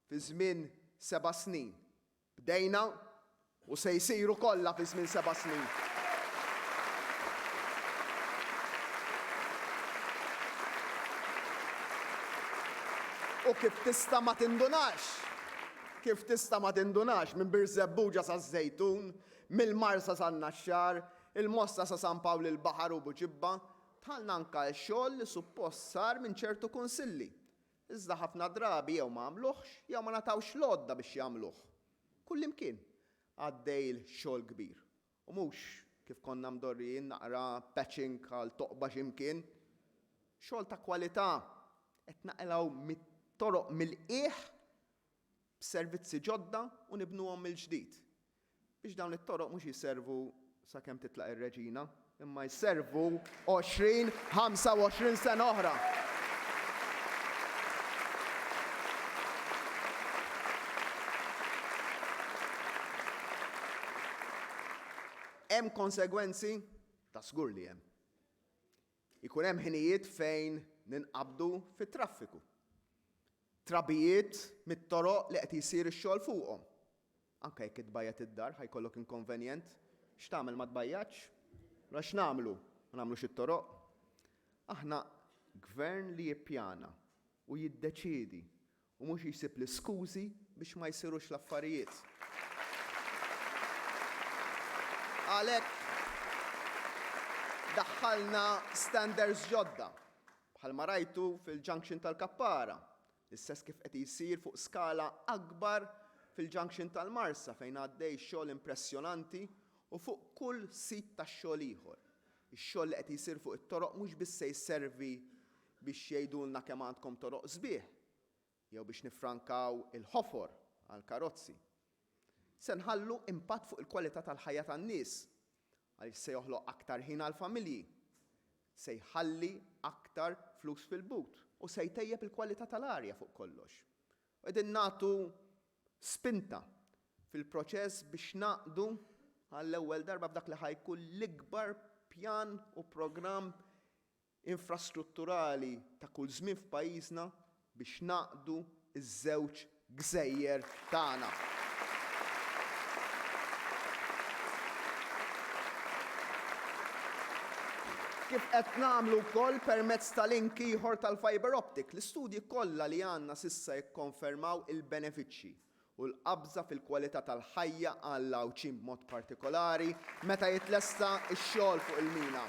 fi żmien 7 snin. Bdejna u se jsiru kollha fi żmien 7 snin. U kif tista' ma tindunax minn Bir-Żebbuġa sa' Żejtun, mill-Marsa sa' Naxxar, il-Mosta sa' San Pawl il-Baħar u Buġibba, tħallna anke l-xogħol li suppost sar minn ċertu kunsilli. Iżda ħafna drabi jew ma għamluhx jew ma natawx lodda biex jagħmluh. Kullimkien għaddej l-xogħol kbir. U mhux kif konna mdorrijin naqra patching għal toqba x'imkien. Xogħol ta' kwalità qed naqilgħu mit-toroq mill-qiegħ b'servizzi ġodda u nibnuhom mill-ġdid. Biex dawn it-toroq mhux jiservu sakemm titlaq ir-Reġina, imma jservu 20-25 sena oħra. Hemm konsegwenzi ta' żgur li hemm. Ikun hemm ħinijiet fejn ninqabdu fit-traffiku. Trabijiet mit-toroq li qed jsir ix-xogħol fuqhom. Anke jekk itbajjat id-dar ħajkollok inkonvenjent, x'tagħmel ma tbajjatx? Ra x'nagħmlu? Ma nagħmlux it-toroq? Aħna gvern li jippjana u jiddeċiedi u mhux jsib l-iskużi biex ma jsirux l-affarijiet. Għalhekk daħħalna standards ġodda bħalma rajtu fil-junction tal-Kappara, l-istess kif qed jsir fuq skala akbar fil-junction tal-Marsa fejn għaddej xogħol impressjonanti u fuq kull sit tax-xogħol ieħor. Ix-xogħol li qed jsir fuq it-toroq mhux biss se jservi biex jgħidulna kemm għandkom toroq sbieħ jew biex nifrankaw il-ħofor għall-karozzi. Se nħallu impatt fuq il-kwalità tal-ħajja tan-nies għaliex se joħloq aktar ħin għall-familji, se jħalli aktar flus fil-but u se jtejjeb il-kwalità tal-arja fuq kollox. U qegħdin nagħtu spinta fil-proċess biex naqdu għall-ewwel darba b'dak li ħajkun l-ikbar pjan u programm infrastrutturali ta' kull żmien f'pajjiżna biex naqdu iż-żewġ gżejjer tagħna. Kif qed nagħmlu wkoll permezz tal-link ieħor tal-fiber optic, l-istudji kollha li għandna s'issa jikkonfermaw il-benefiċċji u l-qabża fil-kwalità tal-ħajja għall-Lawċin b'mod partikolari meta jitlesta x-xogħol fuq il-mina.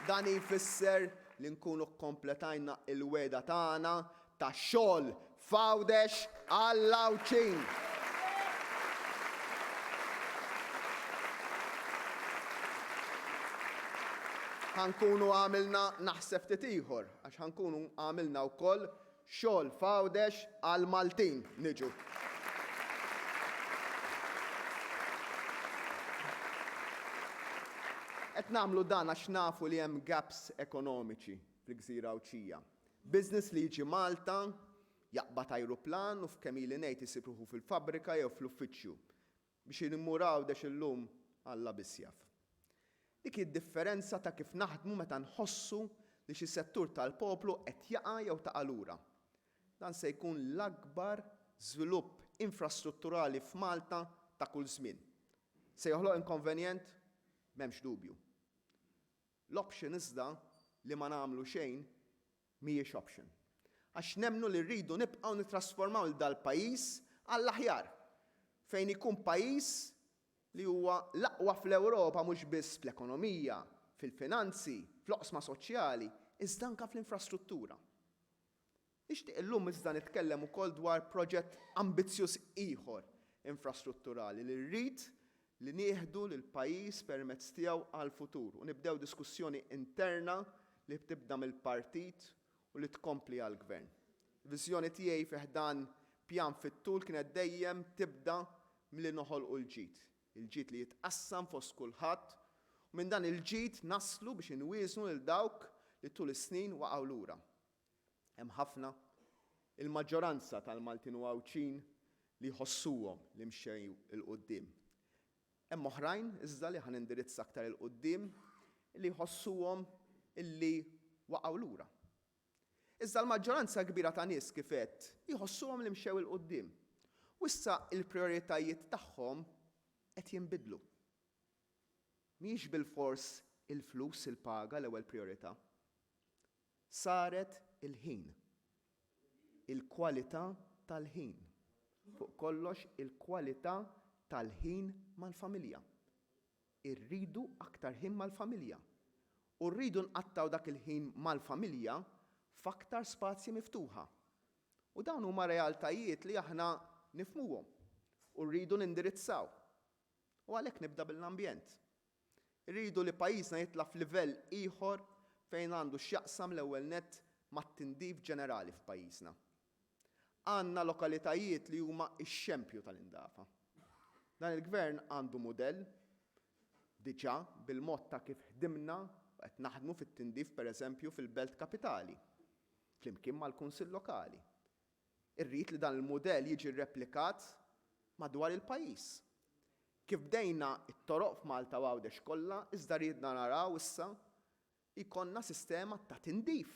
Dan jfisser li nkunu kkompletajna il-weda tagħna ta' xogħol f'Għawdex għall-Lawċin. ħankunu għamilna naħseb ftit ieħor għax ħankunu għamilna wkoll xogħol f'Għawdex għall-Maltin niġu. Qed nagħmlu dan għax nafu li hemm gaps ekonomiċi fil-Gżira Awċija. Business li jiġi Malta jaqbad ajruplan u f'kemm ili ngħid isib ruħu fil-fabbrika jew fl-uffiċċju biex imur Għawdex illum Alla biss jaf. Dik id-differenza ta' kif naħdmu meta nħossu li xi settur tal-poplu qed jaqa' jew taqa' lura. Dan se jkun l-akbar żvilupp infrastrutturali f'Malta ta' kull żmien. Se joħloq inkonvenjent? M'hemmx dubju. L-option iżda li ma nagħmlu xejn mhijiex option. Għax nemmnu li rridu nibqgħu nittrasformaw il dal-pajjiż għall-aħjar fejn ikun pajjiż li huwa l-aqwa fl-Ewropa mhux biss fl-ekonomija, fil-finanzi, fl-oqsma soċjali, iżda anke fl-infrastruttura. Nixtieq illum iżda nitkellem ukoll dwar proġett ambizzjuż ieħor infrastrutturali li rrid li nieħdu lil pajjiż permezz tiegħu għall-futur u nibdew diskussjoni interna li tibda mill-partit u li tkompli għall-gvern. Il-viżjoni tiegħi fih dan pjan fit-tul kienet dejjem tibda milli noħolqu l-ġid. Il-ġid li jitqassam fost kulħadd u minn dan il-ġid naslu biex inwiesnu lil dawk li tul is-snin waqgħu lura. Hemm ħafna il-maġġoranza tal-Maltin u Għawċin li jħossuhom li mxejju il-qudiem. Hemm oħrajn iżda li ħanindirizza aktar il-qudiem li jħossuhom illi waqgħu lura. Iżda l-maġġoranza kbira ta' nies kif għedt jħossuhom li mxew il-qudiem. U issa l-prijoritajiet tagħhom qed jinbidlu. Mhix bil-fors il-flus il-paga l-ewwel prijorità. Saret il-ħin. Il-kwalità tal-ħin. Fuq kollox il-kwalità tal-ħin mal-familja. Irridu aktar ħin mal-familja. U rridu nqattaw dak il-ħin mal-familja f'aktar spazji miftuħa. U dawn huma realtajiet li aħna nifhmuhom u rridu nindirizzaw. U għalhekk nibda bil-ambjent. Irridu li pajjiżna jitla f'livell ieħor fejn għandu x'jaqsam l-ewwel nett mat-tindif ġenerali f'pajjiżna. Għandna lokalitajiet li huma x-xempju tal-indafa. Dan il-gvern għandu mudell diġà bil-mod ta' kif ħdimna qed naħdmu fit-tindif pereżempju fil-Belt Kapitali, flimkien mal-Kunsill Lokali. Irrid li dan il-mudell jiġi rreplikat madwar il-pajjiż. Kif bdejna t-toroq f'Malta u Għawdex kollha, iżda rridna naraw issa jkollna sistema ta' tindif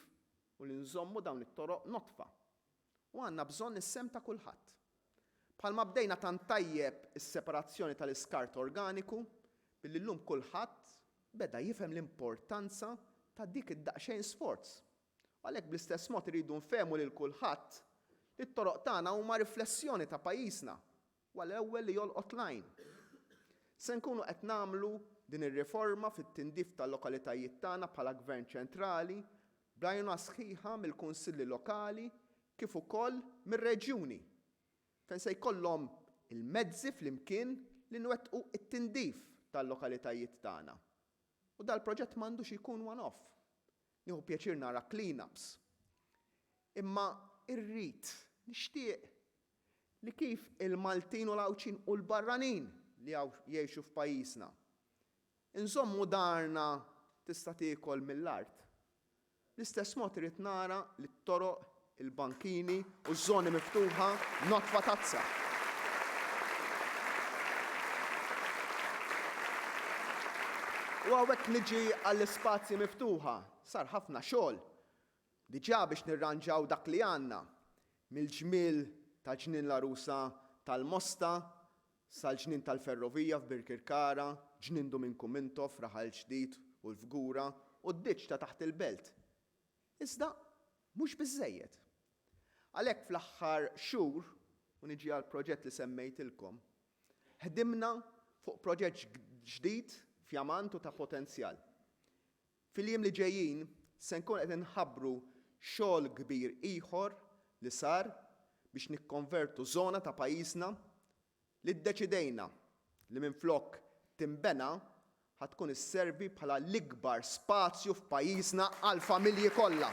u li nżommu dawn it-toroq notfa. U għandna bżonn is-sem ta' kulħadd. Bħalma bdejna tant tajjeb is-separazzjoni tal-iskart organiku, billi llum kulħadd beda jifhem l-importanza ta' dik id-daqsxejn sforz. Għalhekk bl-istess mod iridu nfehmu lil kulħadd li t-toroq tagħna huma riflessjoni ta' pajjiżna wara l-ewwel li jolqot lajn. Se nkunu qed nagħmlu din ir-riforma fit-tindif tal-lokalitajiet tagħna bħala Gvern ċentrali b'għajnuna sħiħa mill-kunsilli lokali kif ukoll mir-reġjuni fejn se jkollhom il-mezzi flimkien li nwettqu t-tindif tal-lokalitajiet tagħna. U dal-proġett m'għandux ikun one-off. Nieħu pjaċir nara clean-ups. Imma irrid nixtieq li kif il-Maltin u l-Għawċin u l-barranin li jgħixu f'pajjiżna inżommu darna tista' tiekol mill-art. L-istess mod irid nara li t-toroq, il-bankini u ż-żoni miftuħa notfa tazza. U hawnhekk niġi għall-ispazji miftuħa. Sar ħafna xogħol diġà biex nirranġaw dak li għandna mill-ġmiel ta' ġnien l-Arusa tal-Mosta sal-ġnien tal-Ferrovija f'Birkirkara, ġnien Dominku Mintoff, Raħal Ġdid u l-Fgura u d-diċ ta' taħt il-belt. Iżda mhux biżżejjed. Għalhekk fl-aħħar xhur u niġi għall-proġett li semmejtilkom, ħdimna fuq proġett ġdid f'Jamant u ta' potenzjal. Fil-jiem li ġejjin se nkun qed inħabbru xogħol kbir ieħor li sar biex nikkonvertu żona ta' pajjiżna li ddeċidejna li minflok timbena ħatkun isservi bħala l-ikbar spazju f'pajjiżna għall-familji kollha.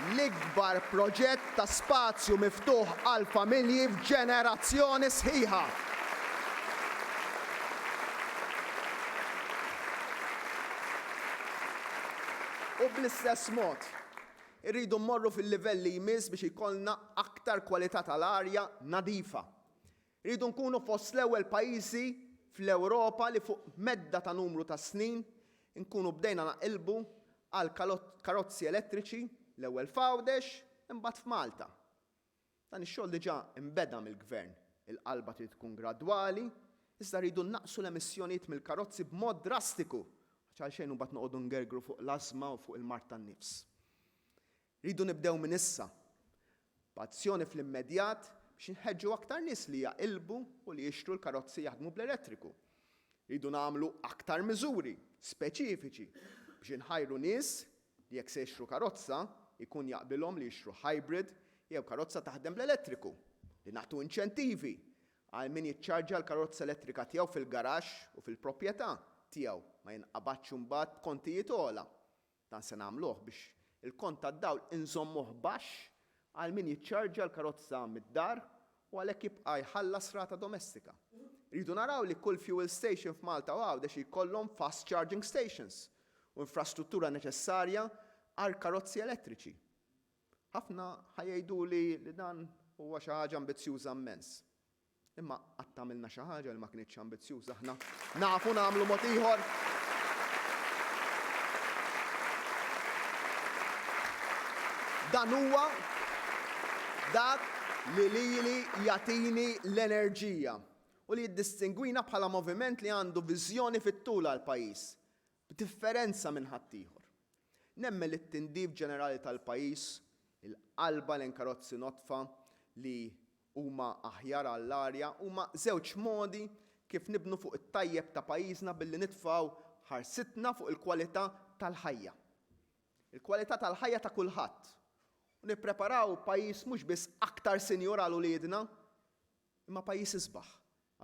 L-ikbar proġett ta' spazju miftuħ għall-familji f'ġenerazzjoni sħiħa. U bl-istess mod, irridu mmorru fil-livell li jmiss biex ikollna aktar kwalità tal-arja nadifa. Irridu nkunu fost l-ewwel pajjiżi fl-Ewropa li fuq medda ta' numru ta' snin nkunu bdejna naqilbu għal karozzi elettriċi l-ewwel f'Għawdex imbagħad f'Malta. Dan ix-xogħol diġà imbeda mill-Gvern. Il-qalba trid tkun gradwali, iżda rridu naqsu l-emissjonijiet mill-karozzi b'mod drastiku għalxejn imbagħad noqogħdu ngergru fuq l-asma u fuq il-mart tan-nifs. Rridu nibdew minn issa b'azzjoni fl-immedjat biex inħeġġu aktar nies li jaqilbu u li jixtru l-karozzi jaħdmu bl-elettriku. Rridu nagħmlu aktar miżuri speċifiċi biex inħajru nies li jekk se jixtru karozza ikun jaqbilhom li jixtru hybrid jew karozza taħdem bl-elettriku li nagħtu inċentivi għal min jiċċarġa l-karozza elettrika tiegħu fil-garaxx u fil-proprjetà tiegħu ma jinqabadx imbagħad kontijiet ogħla. Dan se nagħmluh biex il-kont tad-dawl inżommuh baxx għal min jiċċarġa l-karozza mid-dar u għalhekk jibqa' jħallas rata domestika. Rridu naraw li kull fuel station f'Malta u għawdex jkollhom fast charging stations u infrastruttura neċessarja għal karozzi elettriċi. Ħafna ħajjgħiduli li dan huwa xi ħaġa ambizzjuża immens. Imma qatt tagħmilna xi ħaġa li ma kinitx ambizzjuża aħna nafu nagħmlu mod ieħor. Dan huwa dak li lili jagħtini l-enerġija u li jiddistingwina bħala moviment li għandu viżjoni fit-tul għall-pajjiż, b'differenza minn ħaddieħor. Nemmen li t-tindif ġenerali tal-pajjiż, il-qalba l-inkarozzi notfa li huma aħjar għall-arja huma żewġ modi kif nibnu fuq it-tajjeb ta' pajjiżna billi nitfgħu ħarsitna fuq il-kwalità tal-ħajja. Il-kwalità tal-ħajja ta' kulħadd. U nippreparaw pajjiż mhux biss aktar sinjur għal uliedna, imma pajjiż isbaħ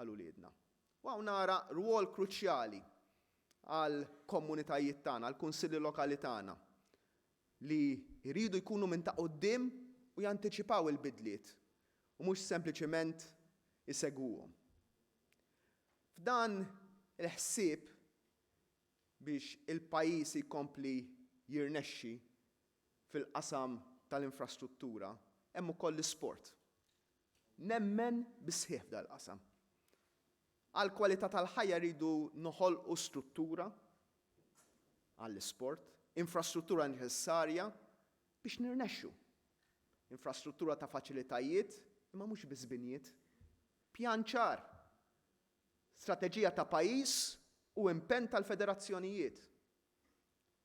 għal uliedna. U hawn nara rwol kruċjali għal komunitajiet tagħna, għal kunsilli lokali tagħna li jridu jkunu minn ta' quddiem u jantiċipaw il-bidliet u mhux sempliċement isegwuhom. F'dan il-ħsieb biex il-pajjiż jkompli jirnexxi fil-qasam tal-infrastruttura hemm ukoll l-isport. Nemmen bisħieħ dal-qasam. Għal kwalità tal-ħajja rridu noħolqu struttura għall-isport, infrastruttura neċessarja biex nirnexxu. Infrastruttura ta' faċilitajiet, imma mhux biss binjiet. Pjan ċar, strateġija ta' pajjiż u impenn tal-federazzjonijiet.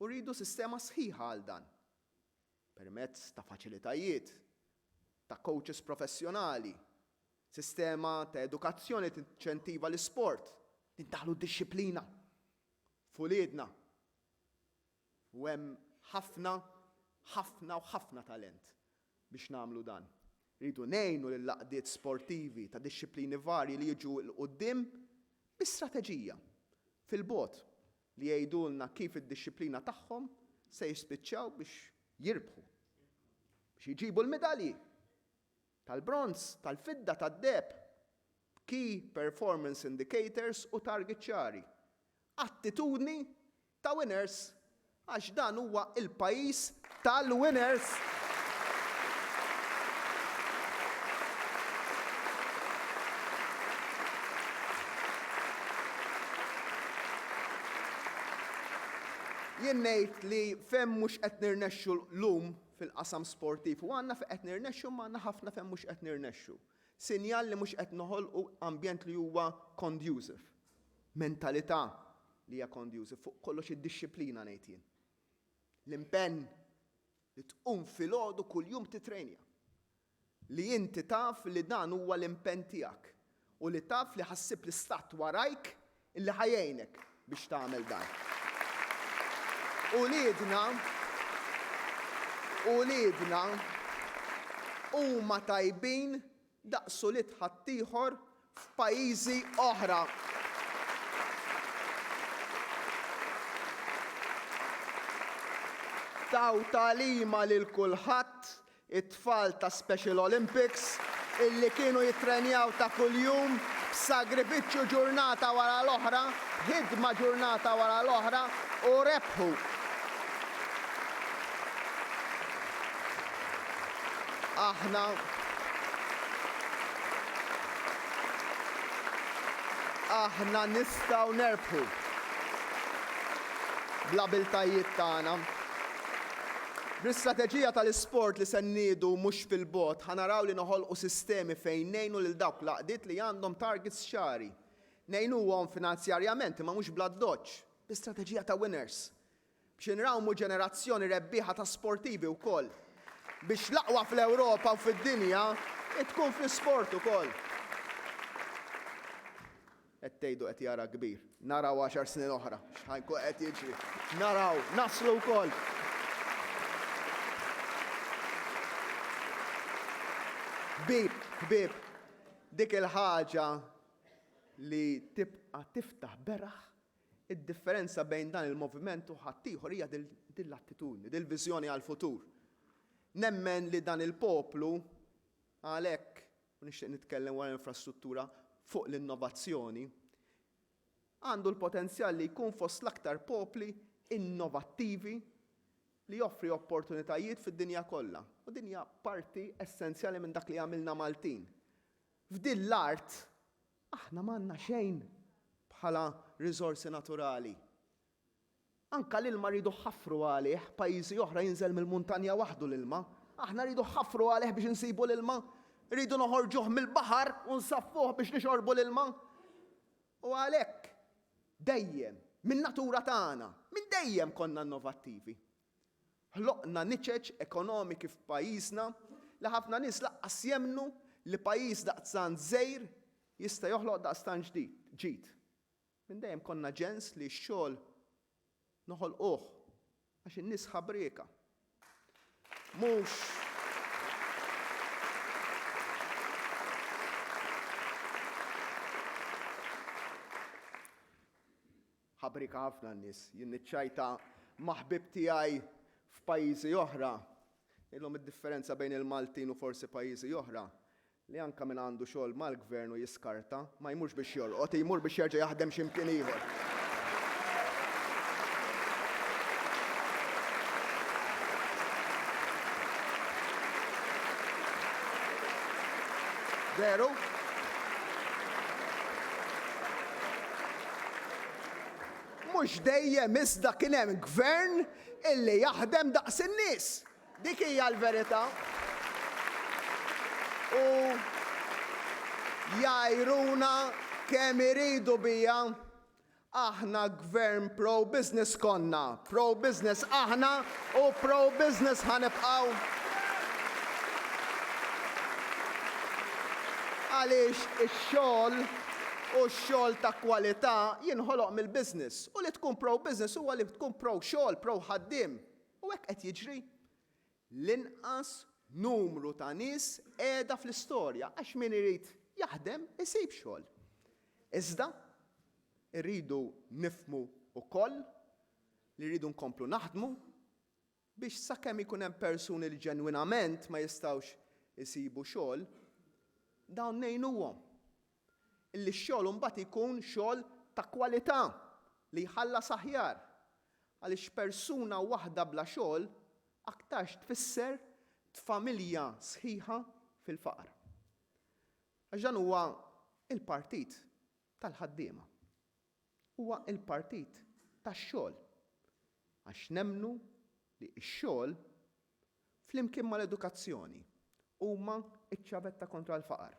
U rridu sistema sħiħa għal dan, permezz ta' faċilitajiet, ta' coaches professjonali, sistema ta' edukazzjoni tinċentiva l-isport, tintaħlu d-disciplina f'uliedna. U hemm ħafna talent biex nagħmlu dan. Rridu ngħinu lill-laqdiet sportivi ta' disciplini varji li jiġu l-qudiem bi-strateġija fil-bogħod li jgħidulna kif id-disciplina tagħhom se jispiċċaw biex jirbħu, biex jiġibu l-medalji tal-bronz, tal-fidda, tad-deheb, key performance indicators u target ċari. Attitudni ta' winners għax dan huwa il-pajjiż tal-winners. Jien ngħid li femm mhux qed nirnexxu llum fil-qasam sportiv u għandna fejn qed nirnexxu ma għandna ħafna femm mhux qed nirnexxu. Sinjal li mhux qed noħolqu ambjent li huwa conducive. Mentalità li hija conducive fuq kollox id-disciplina ngħid jien. L-impenn li tqum filgħodu kuljum titrenja. Li inti taf li dan huwa l-impenn tiegħek u li taf li ħassib l-istat warajk illi ħajjejnek biex tagħmel dan. Uliedna huma tajbin daqsu li tħaddieħor f'pajjiżi oħra. Taw tagħlima lil kulħadd it-tfal ta' Special Olympics illi kienu jitrenjaw ta' kuljum b'sagrifiċċju ġurnata wara l-oħra, ħidma ġurnata wara l-oħra u rebħu. Aħna nistgħu nerbħu bl-abiltajiet tagħna. Bl-istrateġija tal-isport li se nniedu mhux fil-bogħod ħanaraw li noħolqu sistemi fejn ngħinu lil dawk l-għaqdiet li għandhom targets ċari. Ngħinuhom finanzjarjament imma mhux bla doġġ, bl-istrateġija ta' winners. Biex inrawmu ġenerazzjoni rebbieħa ta' sportivi wkoll. Biex l-aqwa fl-Ewropa u fid-dinja tkun fl-isport ukoll. Qed tgħidu qed jara kbir. Naraw 10 snin oħra x'ħajkun qed jiġri. Naraw, naslu wkoll. Ħbib, dik il-ħaġa li tibqa' tiftaħ beraħ id-differenza bejn dan il-moviment u ħaddieħor hija din l-attitudni, din l-viżjoni għall-futur. Nemmen li dan il-poplu għalhekk u nixtieq nitkellem wara l-infrastruttura fuq l-innovazzjoni għandu l-potenzjal li jkun fost l-aktar popli innovattivi li joffri opportunitajiet fid-dinja kollha. U din hija parti essenzjali minn dak li għamilna Maltin. F'din l-art aħna m'għandna xejn bħala riżorsi naturali. Anka l-ilma rridu ħafru għalih, pajjiżi oħra jinżel mill-muntanja waħdu l-ilma. Aħna rridu ħafru għalih biex insibu l-ilma. Rridu noħorġuh mill-baħar u nsaffuh biex nixorbu l-ilma. U għalhekk dejjem min-natura tagħna, minn dejjem konna innovattivi. Ħloqna niċeċ ekonomiki f'pajjiżna li ħafna nies laqqas jemmnu li pajjiż daqstant żgħir jista' joħloq daqstant ġid. Minn dejjem konna ġens li x-xogħol noħolquh għax in-nies ħabrieka. Mhux ħabrika ħafna n-nies. Jien niċċajta ma' ħbib tiegħi f'pajjiżi oħra, illum id-differenza bejn il-Maltin u forsi pajjiżi oħra, li anke min għandu xogħol mal-gvern u jiskarta, ma jmurx biex jorqod, jmur biex jerġa' jaħdem x'imkien ieħor. Veru? Mhux dejjem iżda kien hemm gvern illi jaħdem daqs in-nies. Dik hija l-verità. U jgħidulna kemm iridu bija aħna gvern pro-business konna. Pro-business aħna u pro-business ħanibqgħu. Għaliex ix-xogħol u x-xogħol ta' kwalità jinħoloq mill-business. U li tkun pro-business huwa li tkun pro-xogħol, pro-ħaddiem. U hekk qed jiġri. L-inqas numru ta' nies qiegħda fl-istorja għax min irid jaħdem isib xogħol. Iżda irridu nifhmu wkoll li rridu nkomplu naħdmu biex sakemm ikun hemm persuni li ġenwinament ma jistgħux isibu xogħol, dawn ngħinuhom. Illi x-xogħol mbagħad ikun xogħol ta' kwalità li jħallas aħjar. Għaliex persuna waħda bla xogħol aktarx tfisser familja sħiħa fil-faqar. Għax dan huwa il-partit tal-ħaddiema. Huwa il-partit tax-xogħol. Għax nemmnu li x-xogħol flimkien mal-edukazzjoni huma ċ-ċavetta kontra l-faqar.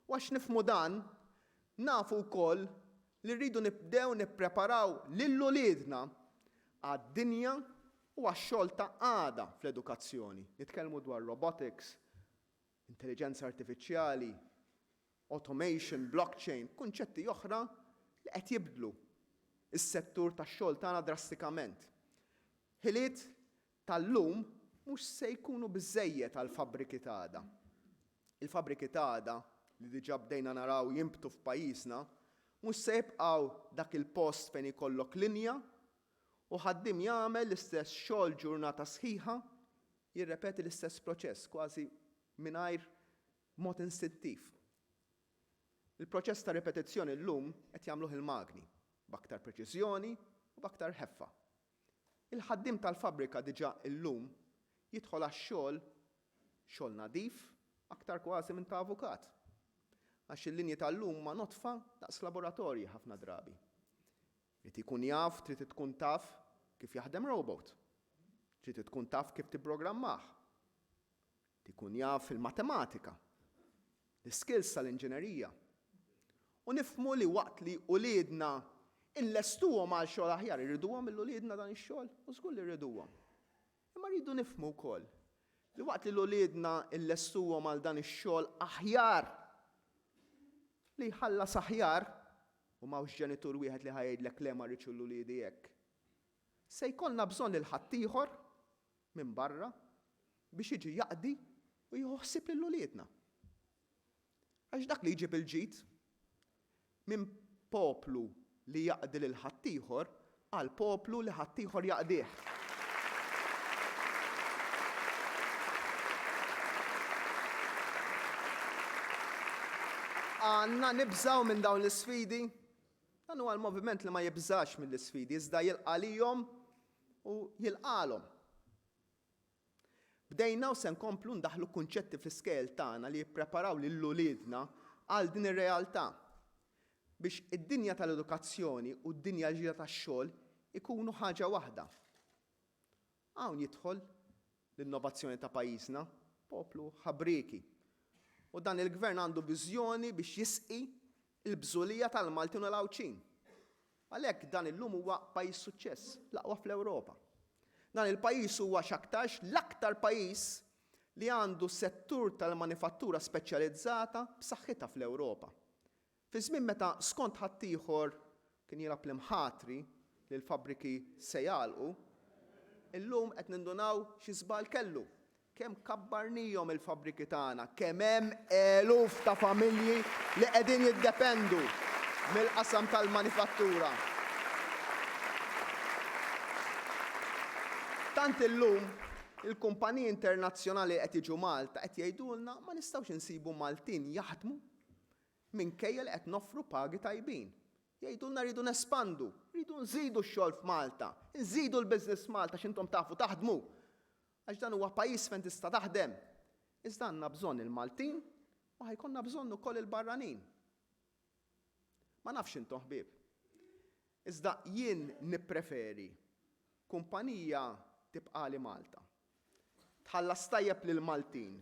U għax nifhmu dan, nafu wkoll li rridu nibdew nippreparaw lil-uliedna għad-dinja u għax-xogħol ta' għada fl-edukazzjoni. Nitkellmu dwar robotics, intelligenza artifiċjali, automation, blockchain, kunċetti oħra li qed jibdlu is-settur tax-xogħol tagħna drastikament. Ħiliet tal-lum mhux se jkunu biżżejjed għall-fabbriki ta' għada. Il-fabbriki ta' għada li diġà bdejna naraw jimbtu f'pajjiżna, mhux se jibqgħu dak il-post fejn ikollok linja u ħaddiem jagħmel l-istess xogħol ġurnata sħiħa, jirrepeti l-istess proċess kważi mingħajr mod instintiv. Il-proċess ta' ripetizzjoni llum qed jagħmluh il-magni b'aktar preċiżjoni u b'aktar ħeffa. Il-ħaddiem tal-fabbrika diġà llum jidħol għax-xogħol xogħol nadif aktar kważi minn ta' avukat. Għax il-linji tal-lum ma notfa daqs laboratorji ħafna drabi. Trid ikun jaf, trid tkun taf kif jaħdem robot. Trid tkun taf kif tipprogrammah. Tkun jaf il-matematika, l-skills tal-inġinerija. U nifhmu li waqt li uliedna inlestuhom għal xogħol aħjar, irriduhom il-uliedna dan ix-xogħol, u żgur li rriduhom. Imma rridu nifhmu wkoll li waqt li l-uliedna inlestuhom għal dan ix-xogħol aħjar li jħallas aħjar u m'hawnx ġenitur wieħed li ħajdlek le ma rridx l-uliedi hekk. Se jkollna bżonn lil ħaddieħor minn barra biex jiġi jaqdi u jħossib lill-uliedna. Għax dak li jġib il-ġid minn poplu li jaqdi lil ħaddieħor għal poplu li ħaddieħor jaqdih. Għanna nibżaw minn dawn l-isfidi, dan huwa l-moviment li ma jibżax mill-isfidi, iżda jilqalihom u jilqalhom. Bdejna u se nkomplu ndaħlu kunċetti fl-iskel tagħna li jippreparaw lil uliedna għal din ir-realtà biex id-dinja tal-edukazzjoni u d-dinja l-ġira tax-xogħol ikunu ħaġa waħda. Hawn jidħol l-innovazzjoni ta' pajjiżna, poplu ħabriki. U dan il-gvern għandu viżjoni biex jisqi l-bżulija tal-Maltin u l-Awċin. Għalhekk dan illum huwa pajjiż suċċess, l-aqwa fl-Ewropa. Dan il-pajjiż huwa x'aktarx l-aktar pajjiż li għandu settur tal-manifattura speċjalizzata b'saħħitha fl-Ewropa. Fi żmien meta skont ħaddieħor kien jilgħab l-imħatri li l-fabbriki se jagħlqu, illum qed nindunaw xi żball kellu. Kemm kabbarnihom il-fabbriki tagħna, kemm hemm eluf ta' familji li qegħdin jiddependu mill-qasam tal-manifattura. Tant illum il-kumpaniji internazzjonali qed jiġu Malta qed jgħidulna ma nistgħux insibu Maltin jaħdmu minkejja li qed noffru pagi tajbin. Jgħidulna rridu nespandu, rridu nżidu x-xogħol f'Malta, nżidu l-business Malta x'intom tafu taħdmu. Għax dan huwa pajjiż fejn tista' taħdem. Iżda għandna bżonn il-Maltin u ħajkonna bżonn ukoll il-barranin. Ma nafx intom ħbieb. Iżda jien nippreferi kumpanija tibqali Malta. Tħallas tajjeb lil Maltin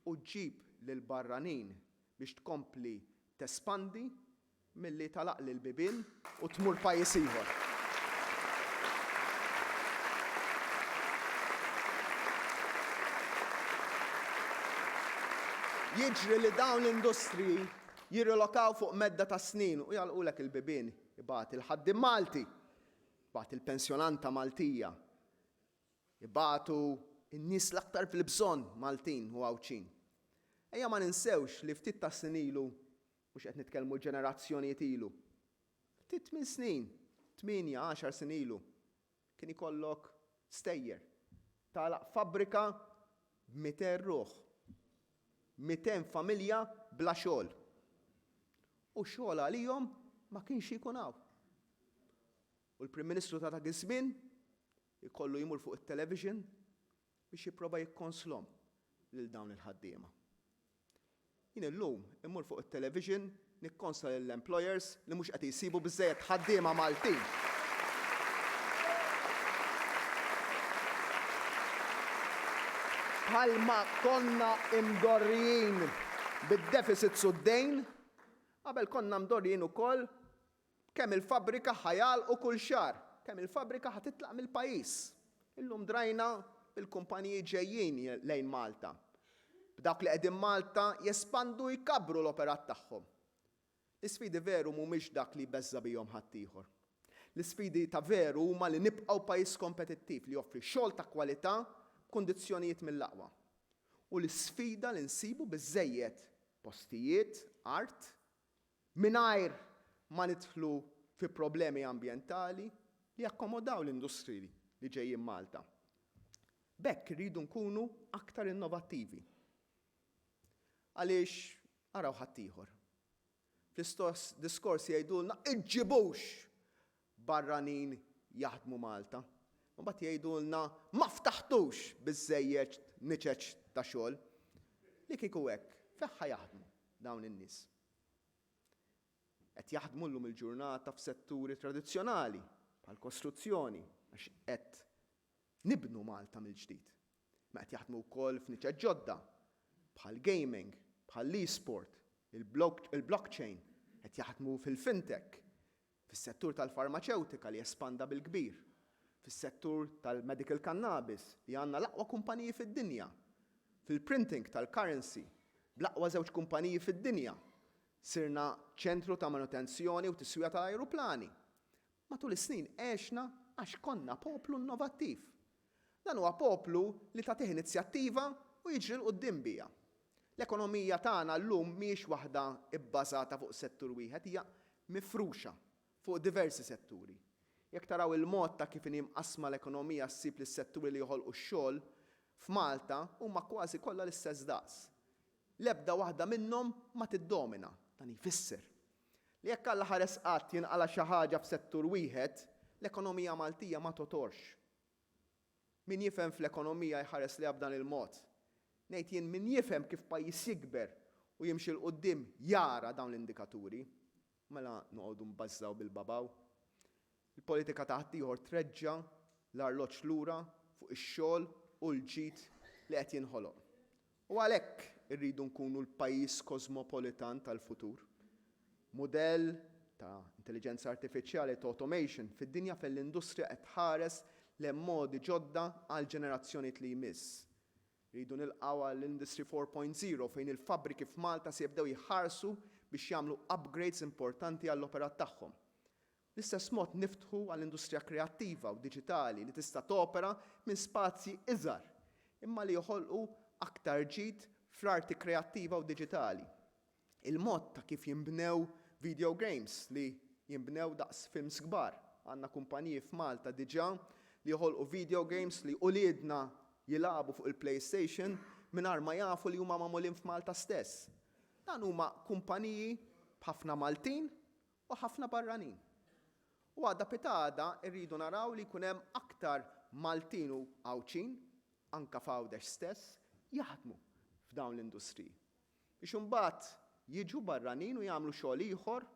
u ġġib lil barranin biex tkompli tespandi milli talaq lil bibien u tmur pajjiż ieħor. Jiġri li dawn l-industri jirrilokaw fuq medda ta' snin u jgħalqulek il-bibien ibagħat il-ħaddiem Malti, ibagħat il-pensjonanta Maltija, ibagħtu n-nies l-aktar fil-bżonn Maltin u Awċin. Ejja ma ninsewx li ftit ta' snin ilu, mhux qed nitkellmu ġenerazzjonijiet ilu, ftit minn snin, 8-10 snin ilu, kien ikollok stejjer tagħlaq fabbrika b'200 ruħ. 200 familja bla xogħol. U xogħol għalihom ma kienx ikun hawn. U l-Prim Ministru ta' dak iż-żmien ikollu jmur fuq it-television biex jipprova jikkonslhom lil dawn il-ħaddiema. Jien illum immur fuq it-television nikkonsla lill-employers li mhux qed jsibu biżżejjed ħaddiema Maltin. Bħalma konna imdorrijin bid-deficits u d-dejn, qabel konna mdorrijin ukoll kemm il-fabbrika ħajjalqu kull xahar, kemm il-fabbrika ħatitlaq mill-pajjiż. Illum drajna il-kumpaniji ġejjin lejn Malta. B'dawk li qegħdin Malta jespandu jkabbru l-operat tagħhom. L-isfidi veru mhumiex dak li jbeżza bihom ħaddieħor. L-isfidi ta' veru huma li nibqgħu pajjiż kompetittiv li joffri xogħol ta' kwalità kondizzjonijiet mill-aqwa. U l-sfida li nsibu biżżejjed postijiet, art, mingħajr ma nidħlu fi problemi ambjentali li jakkomodaw l-industri li ġejjin Malta. B'hekk iridu nkunu aktar innovattivi. Għaliex araw ħaddieħor. Fl-istess diskors jgħidulna iġġibux barranin jaħdmu Malta. Mbagħad jgħidulna ma ftaħtux biżżejjed niċeċ ta' xogħol. Li kieku hekk, fejn jaħdmu dawn in-nies. Qed jaħdmu llum il-ġurnata f'setturi tradizzjonali bħal kostruzzjoni għax qed nibnu Malta mill-ġdid. Ma qed jaħdmu wkoll f'niċeċ ġodda bħal gaming, bħal l-e-sport, il-blockchain, qed jaħdmu fil-fintech, fis-settur tal-farmaceutika li jespanda bil-kbir. Fis-settur tal-medical cannabis li għandna l-aqwa kumpaniji fid-dinja, fil-printing tal-currency, bl-aqwa żewġ kumpaniji fid-dinja. Sirna ċentru ta' manutenzjoni u tiswija tal-ajruplani. Matul is-snin għexna għax konna poplu innovattiv. Dan huwa poplu li tagħtih inizjattiva u jiġri l-qudiem biha. L-ekonomija tagħna llum mhijiex waħda bbażata fuq settur wieħed, hija mifruxa fuq diversi setturi. Jekk taraw il-mod ta' kif inqasma l-ekonomija ssib lis-setturi li joħolqu x-xogħol f'Malta huma kważi kollha l-istess daqs. L-ebda waħda minnhom ma tiddomina, dan jfisser li jekk alla ħares qatt jinqala xi ħaġa f'settur wieħed, l-ekonomija Maltija ma totorx. Min jifhem fl-ekonomija jħares li b'dan il-mod. Ngħid jien min jifhem kif pajjiż jikber u jimxi l quddiem jara dawn l-indikaturi, mela noqogħdu mbazzaw bil-babaw. Il-politika ta' ħaddieħor treġġa l-arloġġ lura fuq ix-xogħol u l-ġid li qed jinħoloq. U għalhekk irridu nkunu l-pajjiż kosmopolitan tal-futur. Mudell ta' intelligenza artifiċjali ta' automation fid-dinja fil-industrija qed tħares l-modi ġodda għal ġenerazzjonijiet li jmiss. Rridu nilqgħu għall-Industry 4.0 fejn il-fabbriki f'Malta se jibdew jħarsu biex jagħmlu upgrades importanti għall-operat tagħhom. L-istess mod niftħu għall-industrija kreattiva u diġitali li tista' topera minn spazji iżgħar imma li joħolqu aktar ġid fl-arti kreattiva u diġitali. Il-mod ta' kif jinbnew video games li jinbnew daqs films kbar. Għandna kumpaniji f'Malta diġà li joħolqu video games li uliedna jilagħbu fuq il-PlayStation mingħajr ma jafu li huma magħmulin f'Malta stess. Dan huma kumpaniji b'ħafna Maltin u ħafna barranin. U għadda pitada rridu naraw li jkun hemm aktar Maltin u Għawċin, anke f'Għawdex stess, jaħdmu f'dawn l-industriji. Biex imbagħad jiġu barranin u jagħmlu xogħol ieħor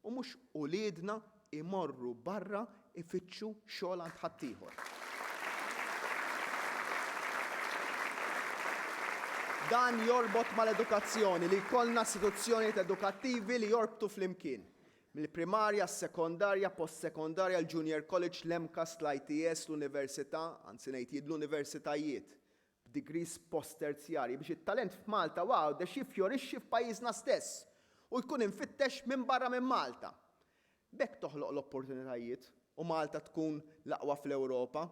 u mhux uliedna imorru barra ifittxu xogħol għand ħaddieħor. Dan jorbot mal-edukazzjoni li jkollna istituzzjonijiet edukattivi li jorbtu flimkien. Mill-primarja, s-sekondarja, post-sekondarja, l-junior college, l-MCAS, l-ITS, l-università, anzi ngħid l-universitajiet, b'degrees post-terzjarji biex it-talent f'Malta Għawdex jiffjorixxi f'pajjiżna stess u jkun infittex minn barra minn Malta. B'hekk toħloq l-opportunitajiet u Malta tkun l-aqwa fl-Ewropa,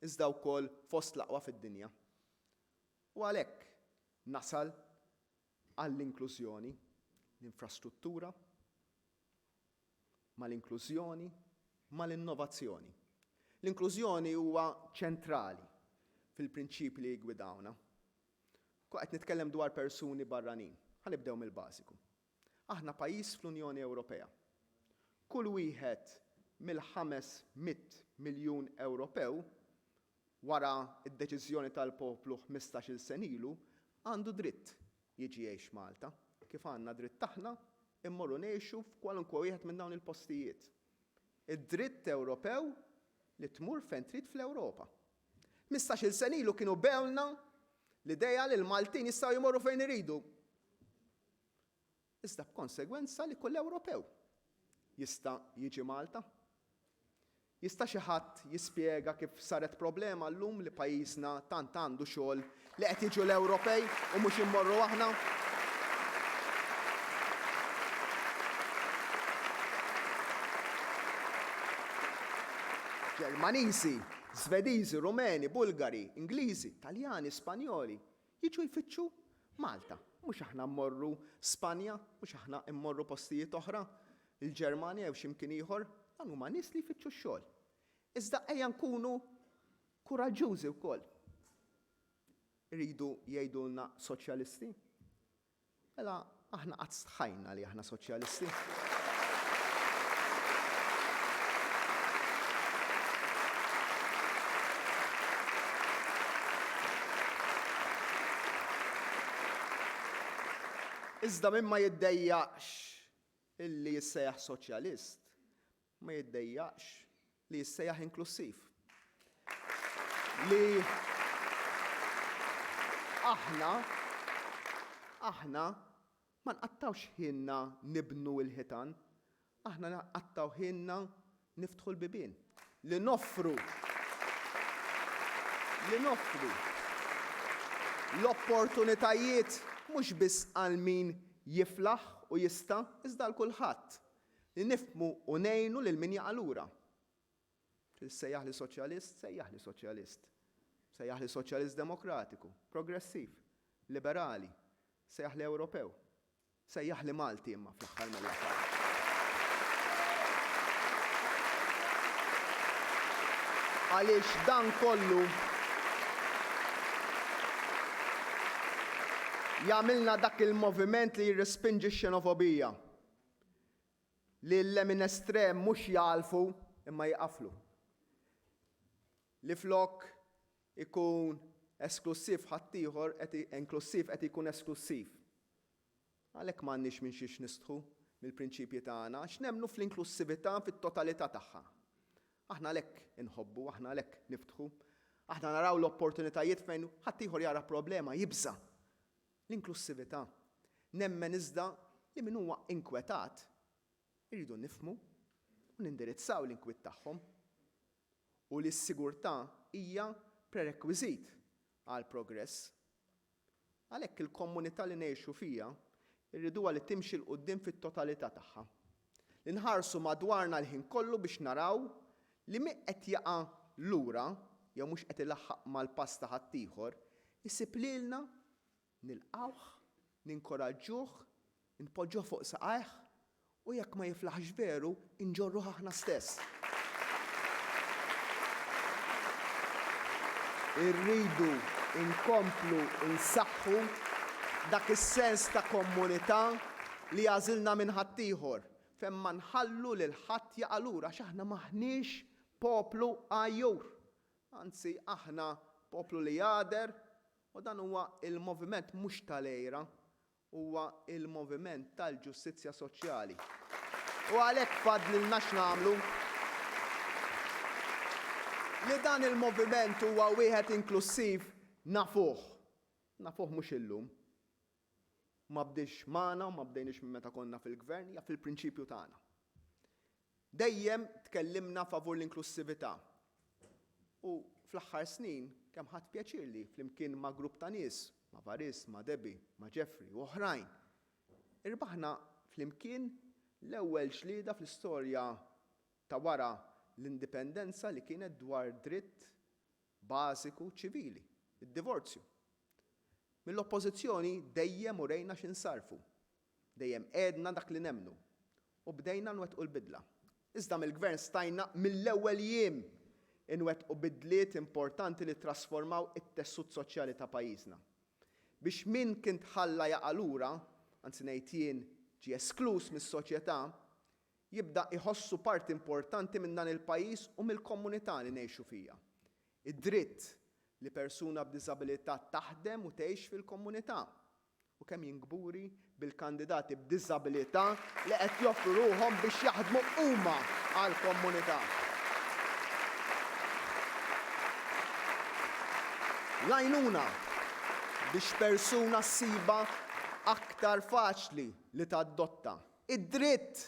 iżda wkoll fost l-aqwa fid-dinja. U għalhekk nasal għall-inklużjoni, l-infrastruttura, mal-inklużjoni, mal-innovazzjoni. L-inklużjoni huwa ċentrali fil-prinċipji li jgwidawna. Qed nitkellem dwar persuni barranin. Ħanibdew mill-bażiku. Aħna pajjiż fl-Unjoni Ewropea. Kull wieħed mill-500 miljun Ewropew wara d-deċiżjoni tal-poplu 15-il sen ilu għandu dritt jiġi jgħix Malta, kif għandna dritt aħna immorru ngħixu f'kwalunkwe wieħed minn dawn il-postijiet. Id-dritt Ewropew li tmur fejn trid fl-Ewropa. 15-il sen ilu kienu bewlna l-idea li l-Maltin jistgħu jmorru fejn iridu. Iżda b'konsegwenza li kull Ewropew jista' jiġi Malta. Jista' xi ħadd jispjega kif saret problema llum li pajjiżna tant għandu xogħol li qed jiġu l-Ewropej u mhux immorru aħna? Ġermaniżi, Svediżi, Rumeni, Bulgari, Ingliżi, Taljani, Spanjoli jiġu jfittxu Malta. Mhux aħna mmorru Spanja, mhux aħna mmorru postijiet oħra, il-Ġermanja jew x'imkien ieħor, dan huma nies li jfittxu x-xogħol. Iżda ejja nkunu kuraġġużi wkoll. Iridu jgħidulna soċjalisti? Mela aħna qatt stħajna li aħna soċjalisti. Iżda min ma jiddejjaqx illi jissejjaħ soċjalist, ma jiddejjaqx li jissejjaħ inklusiv. Li aħna ma nqattawx ħinna nibnu l-ħitan, aħna nqattaw ħinna niftħu l-bibien. Li noffru l-opportunitajiet mhux biss għal min jiflaħ u jista' iżda l kulħadd li nifhmu u ngħinu lil min jaqa' lura. Sejjaħ li soċjalist, sejjaħ li soċjalist. Sejjaħ li soċjalist demokratiku, progressiv, liberali, sejjaħ li Ewropew, sejjaħ li Malti imma fl-aħħar mill-aħħar. Għaliex dan kollu jagħmilna dak il-moviment li jirrespinġi x-xenofobija. Li l-lemin estrem mhux jgħalfu imma jqaflu. Li flok ikun esklusiv ħaddieħor inklusiv qed ikun esklusiv. Għalhekk m'għandniex minn xiex nistħu mill-prinċipji tagħna għax nemmnu fl-inklusività fit-totalità tagħha. Aħna għalhekk inħobbu, aħna għalhekk niftħu, aħna naraw l-opportunitajiet fejn ħaddieħor jara problema jibża. L-inklusività. Nemmen iżda li min huwa inkwetat irridu nifhmu u nindirizzaw l-inkwiet tagħhom. U li s-sigurtà hija prerekwiżit għal progress. Għalhekk il-komunità li ngħixu fiha irriduha li timxi l quddiem fit-totalità tagħha. Li nħarsu madwarna l-ħin kollu biex naraw li min qed jaqa' lura jew mhux qed ilaħħaq mal-pass ta' ħaddieħor, isib lilna nilqawh, ninkoraġġuh, npoġġuh fuq saqajh u jekk ma jiflaħx veru, inġorruh aħna stess. Irridu inkomplu insaħħu dak is-sens ta' komunità li għażilna minn ħaddieħor fejn ma nħallu lil ħadd jaqa' lura għax aħna maħniex poplu għajjur. Anzi, aħna poplu li jgħader u dan huwa il-moviment mhux tal-ejra, huwa il-moviment tal-ġustizzja soċjali. U għalhekk fadlilna x'nagħmlu li dan il-moviment huwa wieħed inklusiv nafuh. Nafuh mhux illum. Ma bdiex magħna u ma bdejniex minn meta konna fil-gvern, hija fil-prinċipju tagħna. Dejjem tkellimna favur l-inklusività. U fl-aħħar snin kemm ħadd pjaċir li flimkien ma' grupp ta' nies, ma' Varis, ma' Debbie, ma' Jeffrey u oħrajn. Irbaħna flimkien l-ewwel ġlieda fl-istorja ta' wara l-indipendenza li kienet dwar dritt bażiku ċivili, id-divorzju. Mill-oppożizzjoni dejjem urejna x'insarfu. Dejjem għedna dak li nemmnu u bdejna nwettqu l-bidla. Iżda mill-gvern stajna mill-ewwel jiem inwettqu bidliet importanti li trasformaw it-tessut soċjali ta' pajjiżna. Biex min kien tħalla jaqa' lura, anzi ngħid jien ġie esklus mis-soċjetà, jibda iħossu parti importanti minn dan il-pajjiż u mill-komunità li ngħixu fiha. Id-dritt li persuna b'diżabilità taħdem u tgħix fil-komunità. U kemm jingburi bil-kandidati b'diżabilità li qed joffru ruhom biex jaħdmu huma għall-komunità. L-għajnuna biex persuna ssiba aktar faċli li tadotta. Id-dritt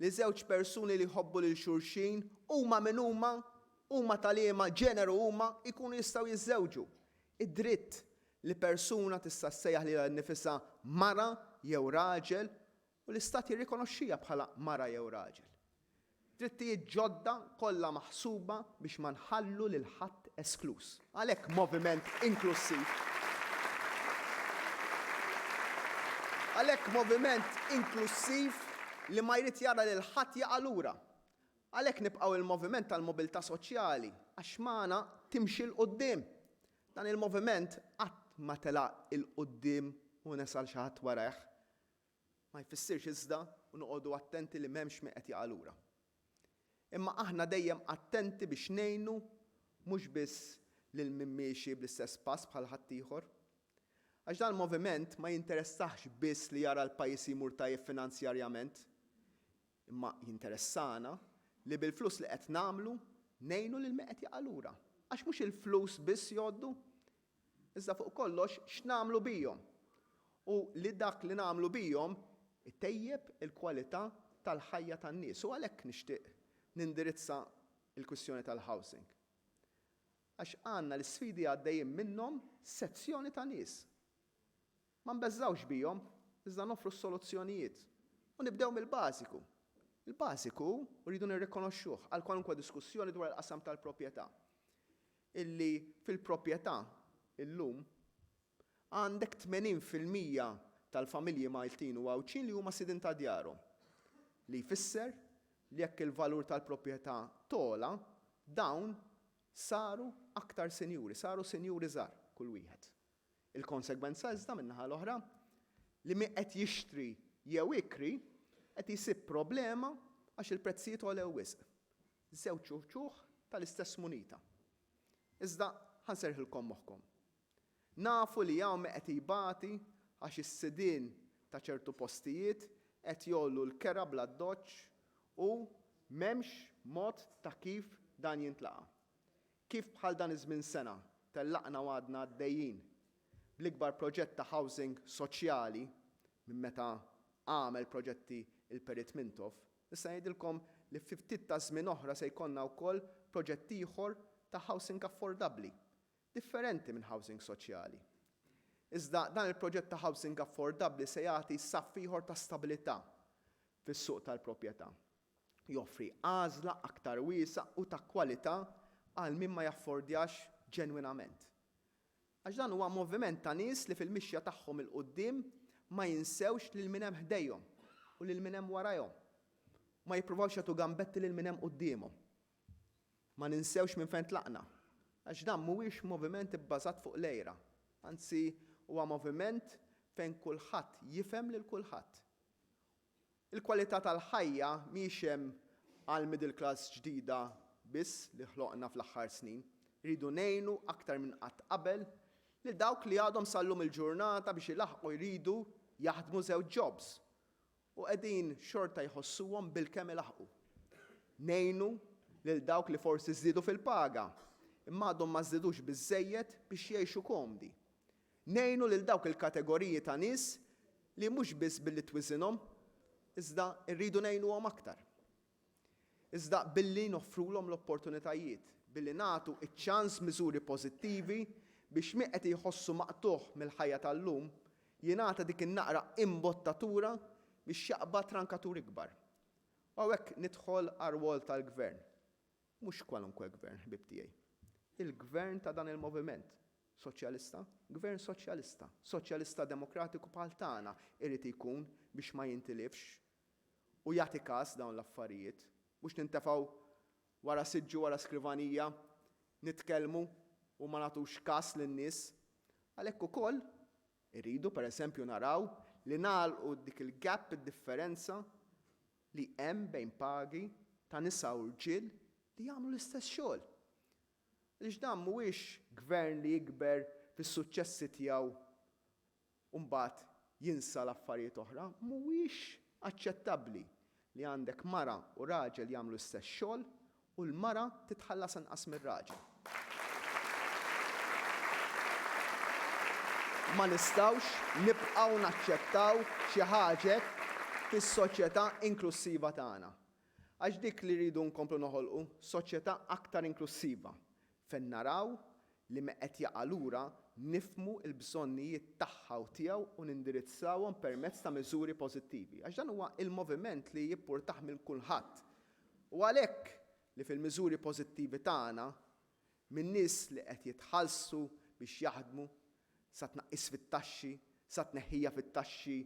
li żewġ persuni li jħobbu lil xulxin huma minn huma tal-liema ġeneru huma jkunu jistgħu jiżżewġu. Id-dritt li persuna tista' ssejjaħ lilha nnifisha mara jew raġel u l-istat jirrikonoxxiha bħala mara jew raġel. Drittijiet ġodda kollha maħsuba biex ma nħallu lil ħadd esklus. Għalhekk moviment inklusiv. Għalhekk moviment inklusiv li ma jrid jara lil ħadd jaqa' lura. Għalhekk nibqgħu il-moviment tal-mobilità soċjali għax magħna timxi l quddiem. Dan il-moviment qatt ma telaq il-quddiem u nesal xi ħadd warajh. Ma jfissirx iżda u noqogħdu attenti li m'hemmx min qed jaqa' lura. Imma aħna dejjem attenti biex ngħinu mhux biss lil min miexi bl-istess pass bħal ħaddieħor. Għax dan il-moviment ma jinteressax biss li jara l-pajjiż jimur tajjeb finanzjarjament, imma jinteressana li bil-flus li qed nagħmlu ngħinu lil min qed jaqa' lura. Għax mhux il-flus biss jgħoddu, iżda fuq kollox x'nagħmlu bihom. U li dak li nagħmlu bihom ittejjeb il-kwalità tal-ħajja tan-nies. U għalhekk nixtieq nindirizza il-kwistjoni tal-housing. Għax għandna l-sfidi għaddejjin minnhom sezzjoni ta' nies. Ma nbeżżawx bihom, iżda nofru s-soluzzjonijiet. U nibdew mill-bażiku. Il-bażiku rridu nirrikonoxxuh għal kwalunkwe diskussjoni dwar il-qasam tal-proprjetà. Illi fil-proprjetà illum għandek 80% tal-familji Maltin u Għawċin li huma sidin ta' djarhom. Li jfisser li jekk il-valur tal-proprjetà tola, dawn saru aktar senjuri, saru senjuri żgħar kull wieħed. Il-konsegwenza iżda min-naħa l-oħra li min qed jixtri jew ikri qed jsib problema għax il-prezzijiet għolew wisq. Żewġ ċuħ tal-istess munita. Iżda ħanserħilkom moħħkom. Nafu li hawn min qed jibati għax is-sidien ta' ċertu postijiet qed jollu l-kera bla doċċ u m'hemmx mod ta' kif dan jintlaqa. Kif bħal dan iż-żmien sena tellaqna u għadna għaddejjin bl-ikbar proġett ta' housing soċjali minn meta għamel proġetti il-Perit Mintov, issa ngħidilkom li ftit ta' żmien oħra se jkollna wkoll proġett ieħor ta' housing affordabbli, differenti minn housing soċjali. Iżda dan il-proġett ta' housing affordabbli se jagħti saff ieħor ta' stabilità fis-suq tal-proprjetà. Joffri għażla aktar wiesa' u ta' kwalità għal min ma jaffordjax ġenwinament. Għax dan huwa moviment ta' nies li fil-mixja tagħhom il-qudiem ma jinsewx lil min hemm ħdejhom u lil min hemm warajhom. Ma jippruvawx jagħtu gambetti lil min hemm qudiemhom. Ma ninsewx minn fejn tlaqna. Għax dan mhuwiex moviment ibbażat fuq lejra. Anzi, huwa moviment fejn kulħadd jifhem lil kulħadd. Il-kwalità tal-ħajja mhix hemm għal middle class ġdida biss li ħloqna fl-aħħar snin. Rridu ngħinu aktar minn qatt qabel li dawk li għadhom sallum il-ġurnata biex ilaħqu jridu jaħdmu żewġ jobs u qegħdin xorta jħossuhom bilkemm ilaħqu. Ngħinu lil dawk li forsi żdiedu fil-paga imma għadhom ma żdiedux biżżejjed biex jgħixu komdi. Ngħinu lil dawk il-kategoriji ta' nies li mhux biss billi twiżinhom iżda rridu ngħinuhom aktar. Iżda billi noffrulhom l-opportunitajiet, billi nagħtu iċ-ċans miżuri pożittivi biex min qed jħossu maqtuħ mill-ħajja tal-lum jingħata dik in-naqra imbottatura biex jaqbad trankaturi kbar. U hekk nidħol għar-rwol tal-gvern. Mhux kwalunkwe gvern, ħbib tiegħi. Il-gvern ta' dan il-moviment. Soċjalista, gvern soċjalista, soċjalista demokratiku bħal tagħna irid ikun biex ma jintilifx u jagħti każ dawn l-affarijiet. Mhux nintefgħu wara siġġu wara skrivanija, nitkellmu u ma nagħtux każ lin-nies. Għalhekk ukoll irridu pereżempju naraw li nagħlqu dik il-gap id-differenza li hemm bejn pagi ta' nisa u rġiel li jagħmlu l-istess xogħol. Għaliex dan mhuwiex gvern li jikber fis-suċċessi tiegħu u mbagħad jinsa l-affarijiet oħra, mhuwiex aċċettabbli li għandek mara u raġel jagħmlu l-istess xogħol u l-mara titħallas inqas mir-raġel. Ma nistgħux nibqgħu naċċettaw xi ħaġa fis-soċjetà inklusiva tagħna. Għax dik li rridu nkomplu noħolqu soċjetà aktar inklusiva fejn naraw li ma qed jaqa' lura nifhmu l-bżonnijiet tagħha u tiegħu u nindirizzawhom permezz ta' miżuri pożittivi. Għax dan huwa il-moviment li jippurtaħ minn kulħadd. U għalhekk li fil-miżuri pożittivi tagħna min nies li qed jitħallsu biex jaħdmu sa tnaqqis fit-taxxi, sa tneħħija fit-taxxi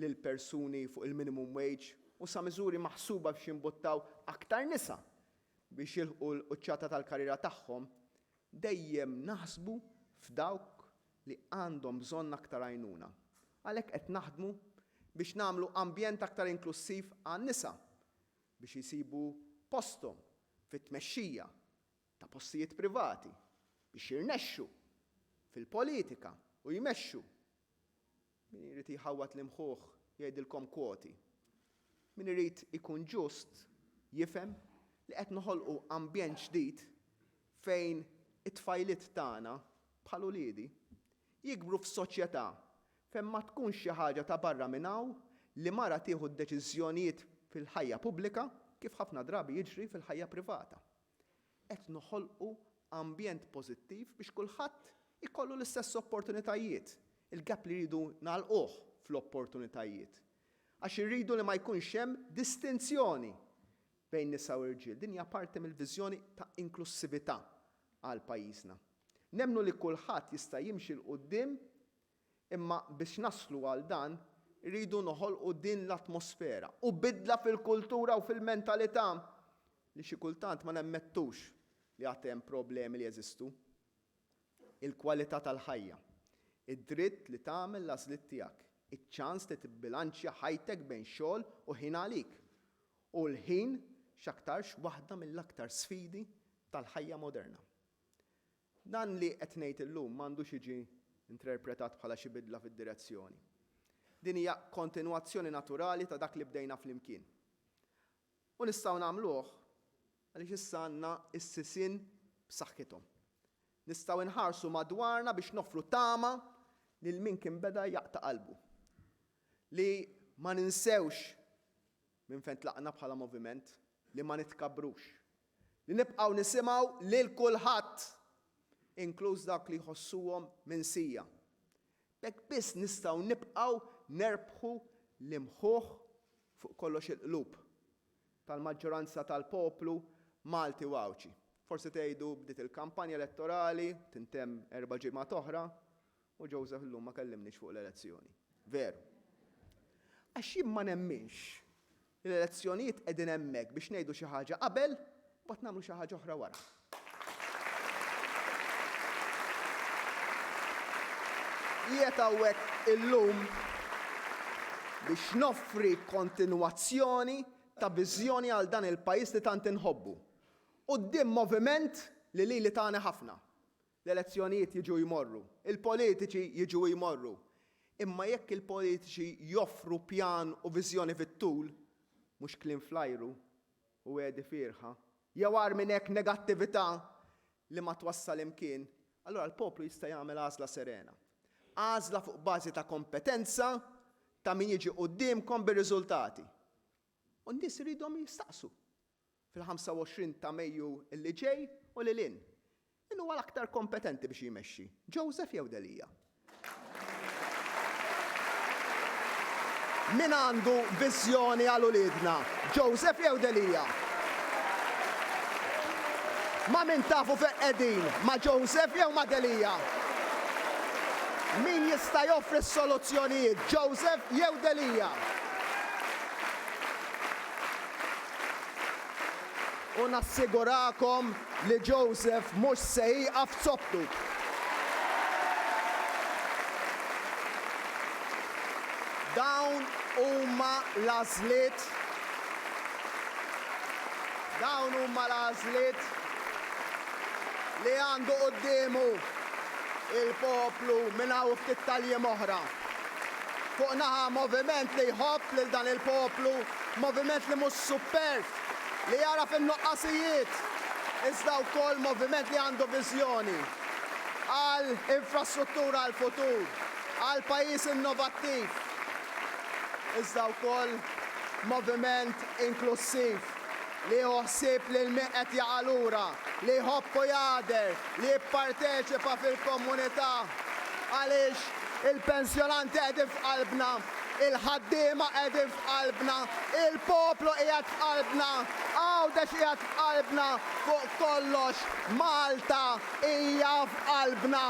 lil persuni fuq il-minimum wage u sa miżuri maħsuba biex jimbuttaw aktar nisa biex jilħqu l-quċċata tal-karriera tagħhom, dejjem naħsbu f'dawk li għandhom bżonn aktar għajnuna. Għalhekk qed naħdmu biex nagħmlu ambjent aktar inklusiv għan-nisa biex jisibu posthom fit-tmexxija ta' postijiet privati biex jirnexxu fil-politika u jmexxu. Min irid jħawat l-imħuħ jgħidilkom kwoti. Min irid ikun ġust jifhem li qed noħolqu ambjent ġdid fejn it-tfajliet tagħna bħal uliedi jikbru f'soċjetà fejn ma tkunx xi ħaġa ta' barra minn hawn li mara tieħu d-deċiżjonijiet fil-ħajja pubblika kif ħafna drabi jiġri fil-ħajja privata. Qed noħolqu ambjent pożittiv biex kulħadd ikollu l-istess opportunitajiet. Il-gap li rridu nagħlquh fl-opportunitajiet. Għax irridu li ma jkunx hemm distinzjoni bejn nisa u irġiel. Din hija parti mill-viżjoni ta' inklusività għal pajjiżna. Nemmnu li kulħadd jista' jimxi l qudiem imma biex naslu għal dan Rridu noħolqu din l-atmosfera u bidla fil-kultura u fil-mentalità li xi kultant ma nemmettux li għad hemm problemi li jeżistu. Il-kwalità tal-ħajja, id-dritt li tagħmel l-għażliet tiegħek, iċ-ċans li tibbilanċja ħajtek bejn xogħol u ħin għalik. U l-ħin x'aktarx waħda mill-aktar sfidi tal-ħajja moderna. Dan li qed ngħid illum m'għandux jiġi interpretat bħala xi bidla fid-direzzjoni. Din hija kontinwazzjoni naturali ta' dak li bdejna flimkien. U nistgħu nagħmluh għaliex issa għandna s-sisien b'saħħithom. Nistgħu nħarsu madwarna biex nofru tama lil min kien beda jaqta' qalbu. Li ma ninsewx minn fejn tlaqna bħala moviment, li ma nitkabrux. Li nibqgħu nisimgħu lil kulħadd, inkluż dak li jħossuhom minsija. B'hekk biss nistgħu nibqgħu nerbħu l-imħuħ fuq kollox il-qlub tal-maġġoranza tal-poplu Malti u Awċi. Forsi tgħidu bdiet il-kampanja elettorali, tintemm 4 ġimgħat oħra, u Joseph illum ma kellimniex fuq l-elezzjoni. Veru. Għax jien ma nemminx l-elezzjonijiet qegħdin hemmhekk biex ngħidu xi ħaġa qabel, mbagħad nagħmlu xi ħaġa oħra wara. Jiet hawnhekk illum biex noffri kontinwazzjoni ta' viżjoni għal dan il-pajjiż li tant inħobbu. Quddiem moviment li tagħna ħafna. L-elezzjonijiet jiġu jmorru, il-politiċi jiġu jmorru. Imma jekk il-politiċi joffru pjan u viżjoni fit-tul, mhux kliem flajru u għedi firħa, jew għar minn hekk negattività li ma twassal imkien, allura l-poplu jista' jagħmel għażla serena. Għażla fuq bażi ta' kompetenza, ta' min jiġi qudiemkom bir-riżultati. U n-nies iridhom jistaqsu fil-25 ta' Mejju illi ġej u lilin. Min huwa l-aktar kompetenti biex jimexxi? Joseph jew Delija? Min għandu viżjoni għal uliedna? Joseph jew Delija? Ma min tafu fejn qegħdin? Ma Joseph jew ma Delija? Min jista' joffri s-soluzzjonijiet? Joseph jew Delija? U nassigurakom li Joseph mhux se jieqaf f'sobtu. Dawn huma l-għażliet li għandu qudiemu il-poplu minn hawn ftit tal-jiem oħra. Fuq naħa moviment li jħobb lil dan il-poplu, moviment li mhux suppert, li jara fin-nuqqasijiet, iżda wkoll moviment li għandu viżjoni għal infrastruttura għal futur, għal pajjiż innovattiv, iżda wkoll moviment inklusiv li jħossib li l-meqet jaqalura, li jħobbu jader, li jipparteċipa fil-komunità, għaliex il-pensjonanti qegħdin f'qalbna, il-ħaddiema qegħdin f'qalbna, il-poplu qiegħed f'qalbna, Għawdex qiegħed f'qalbna, fuq kollox Malta hija f'qalbna.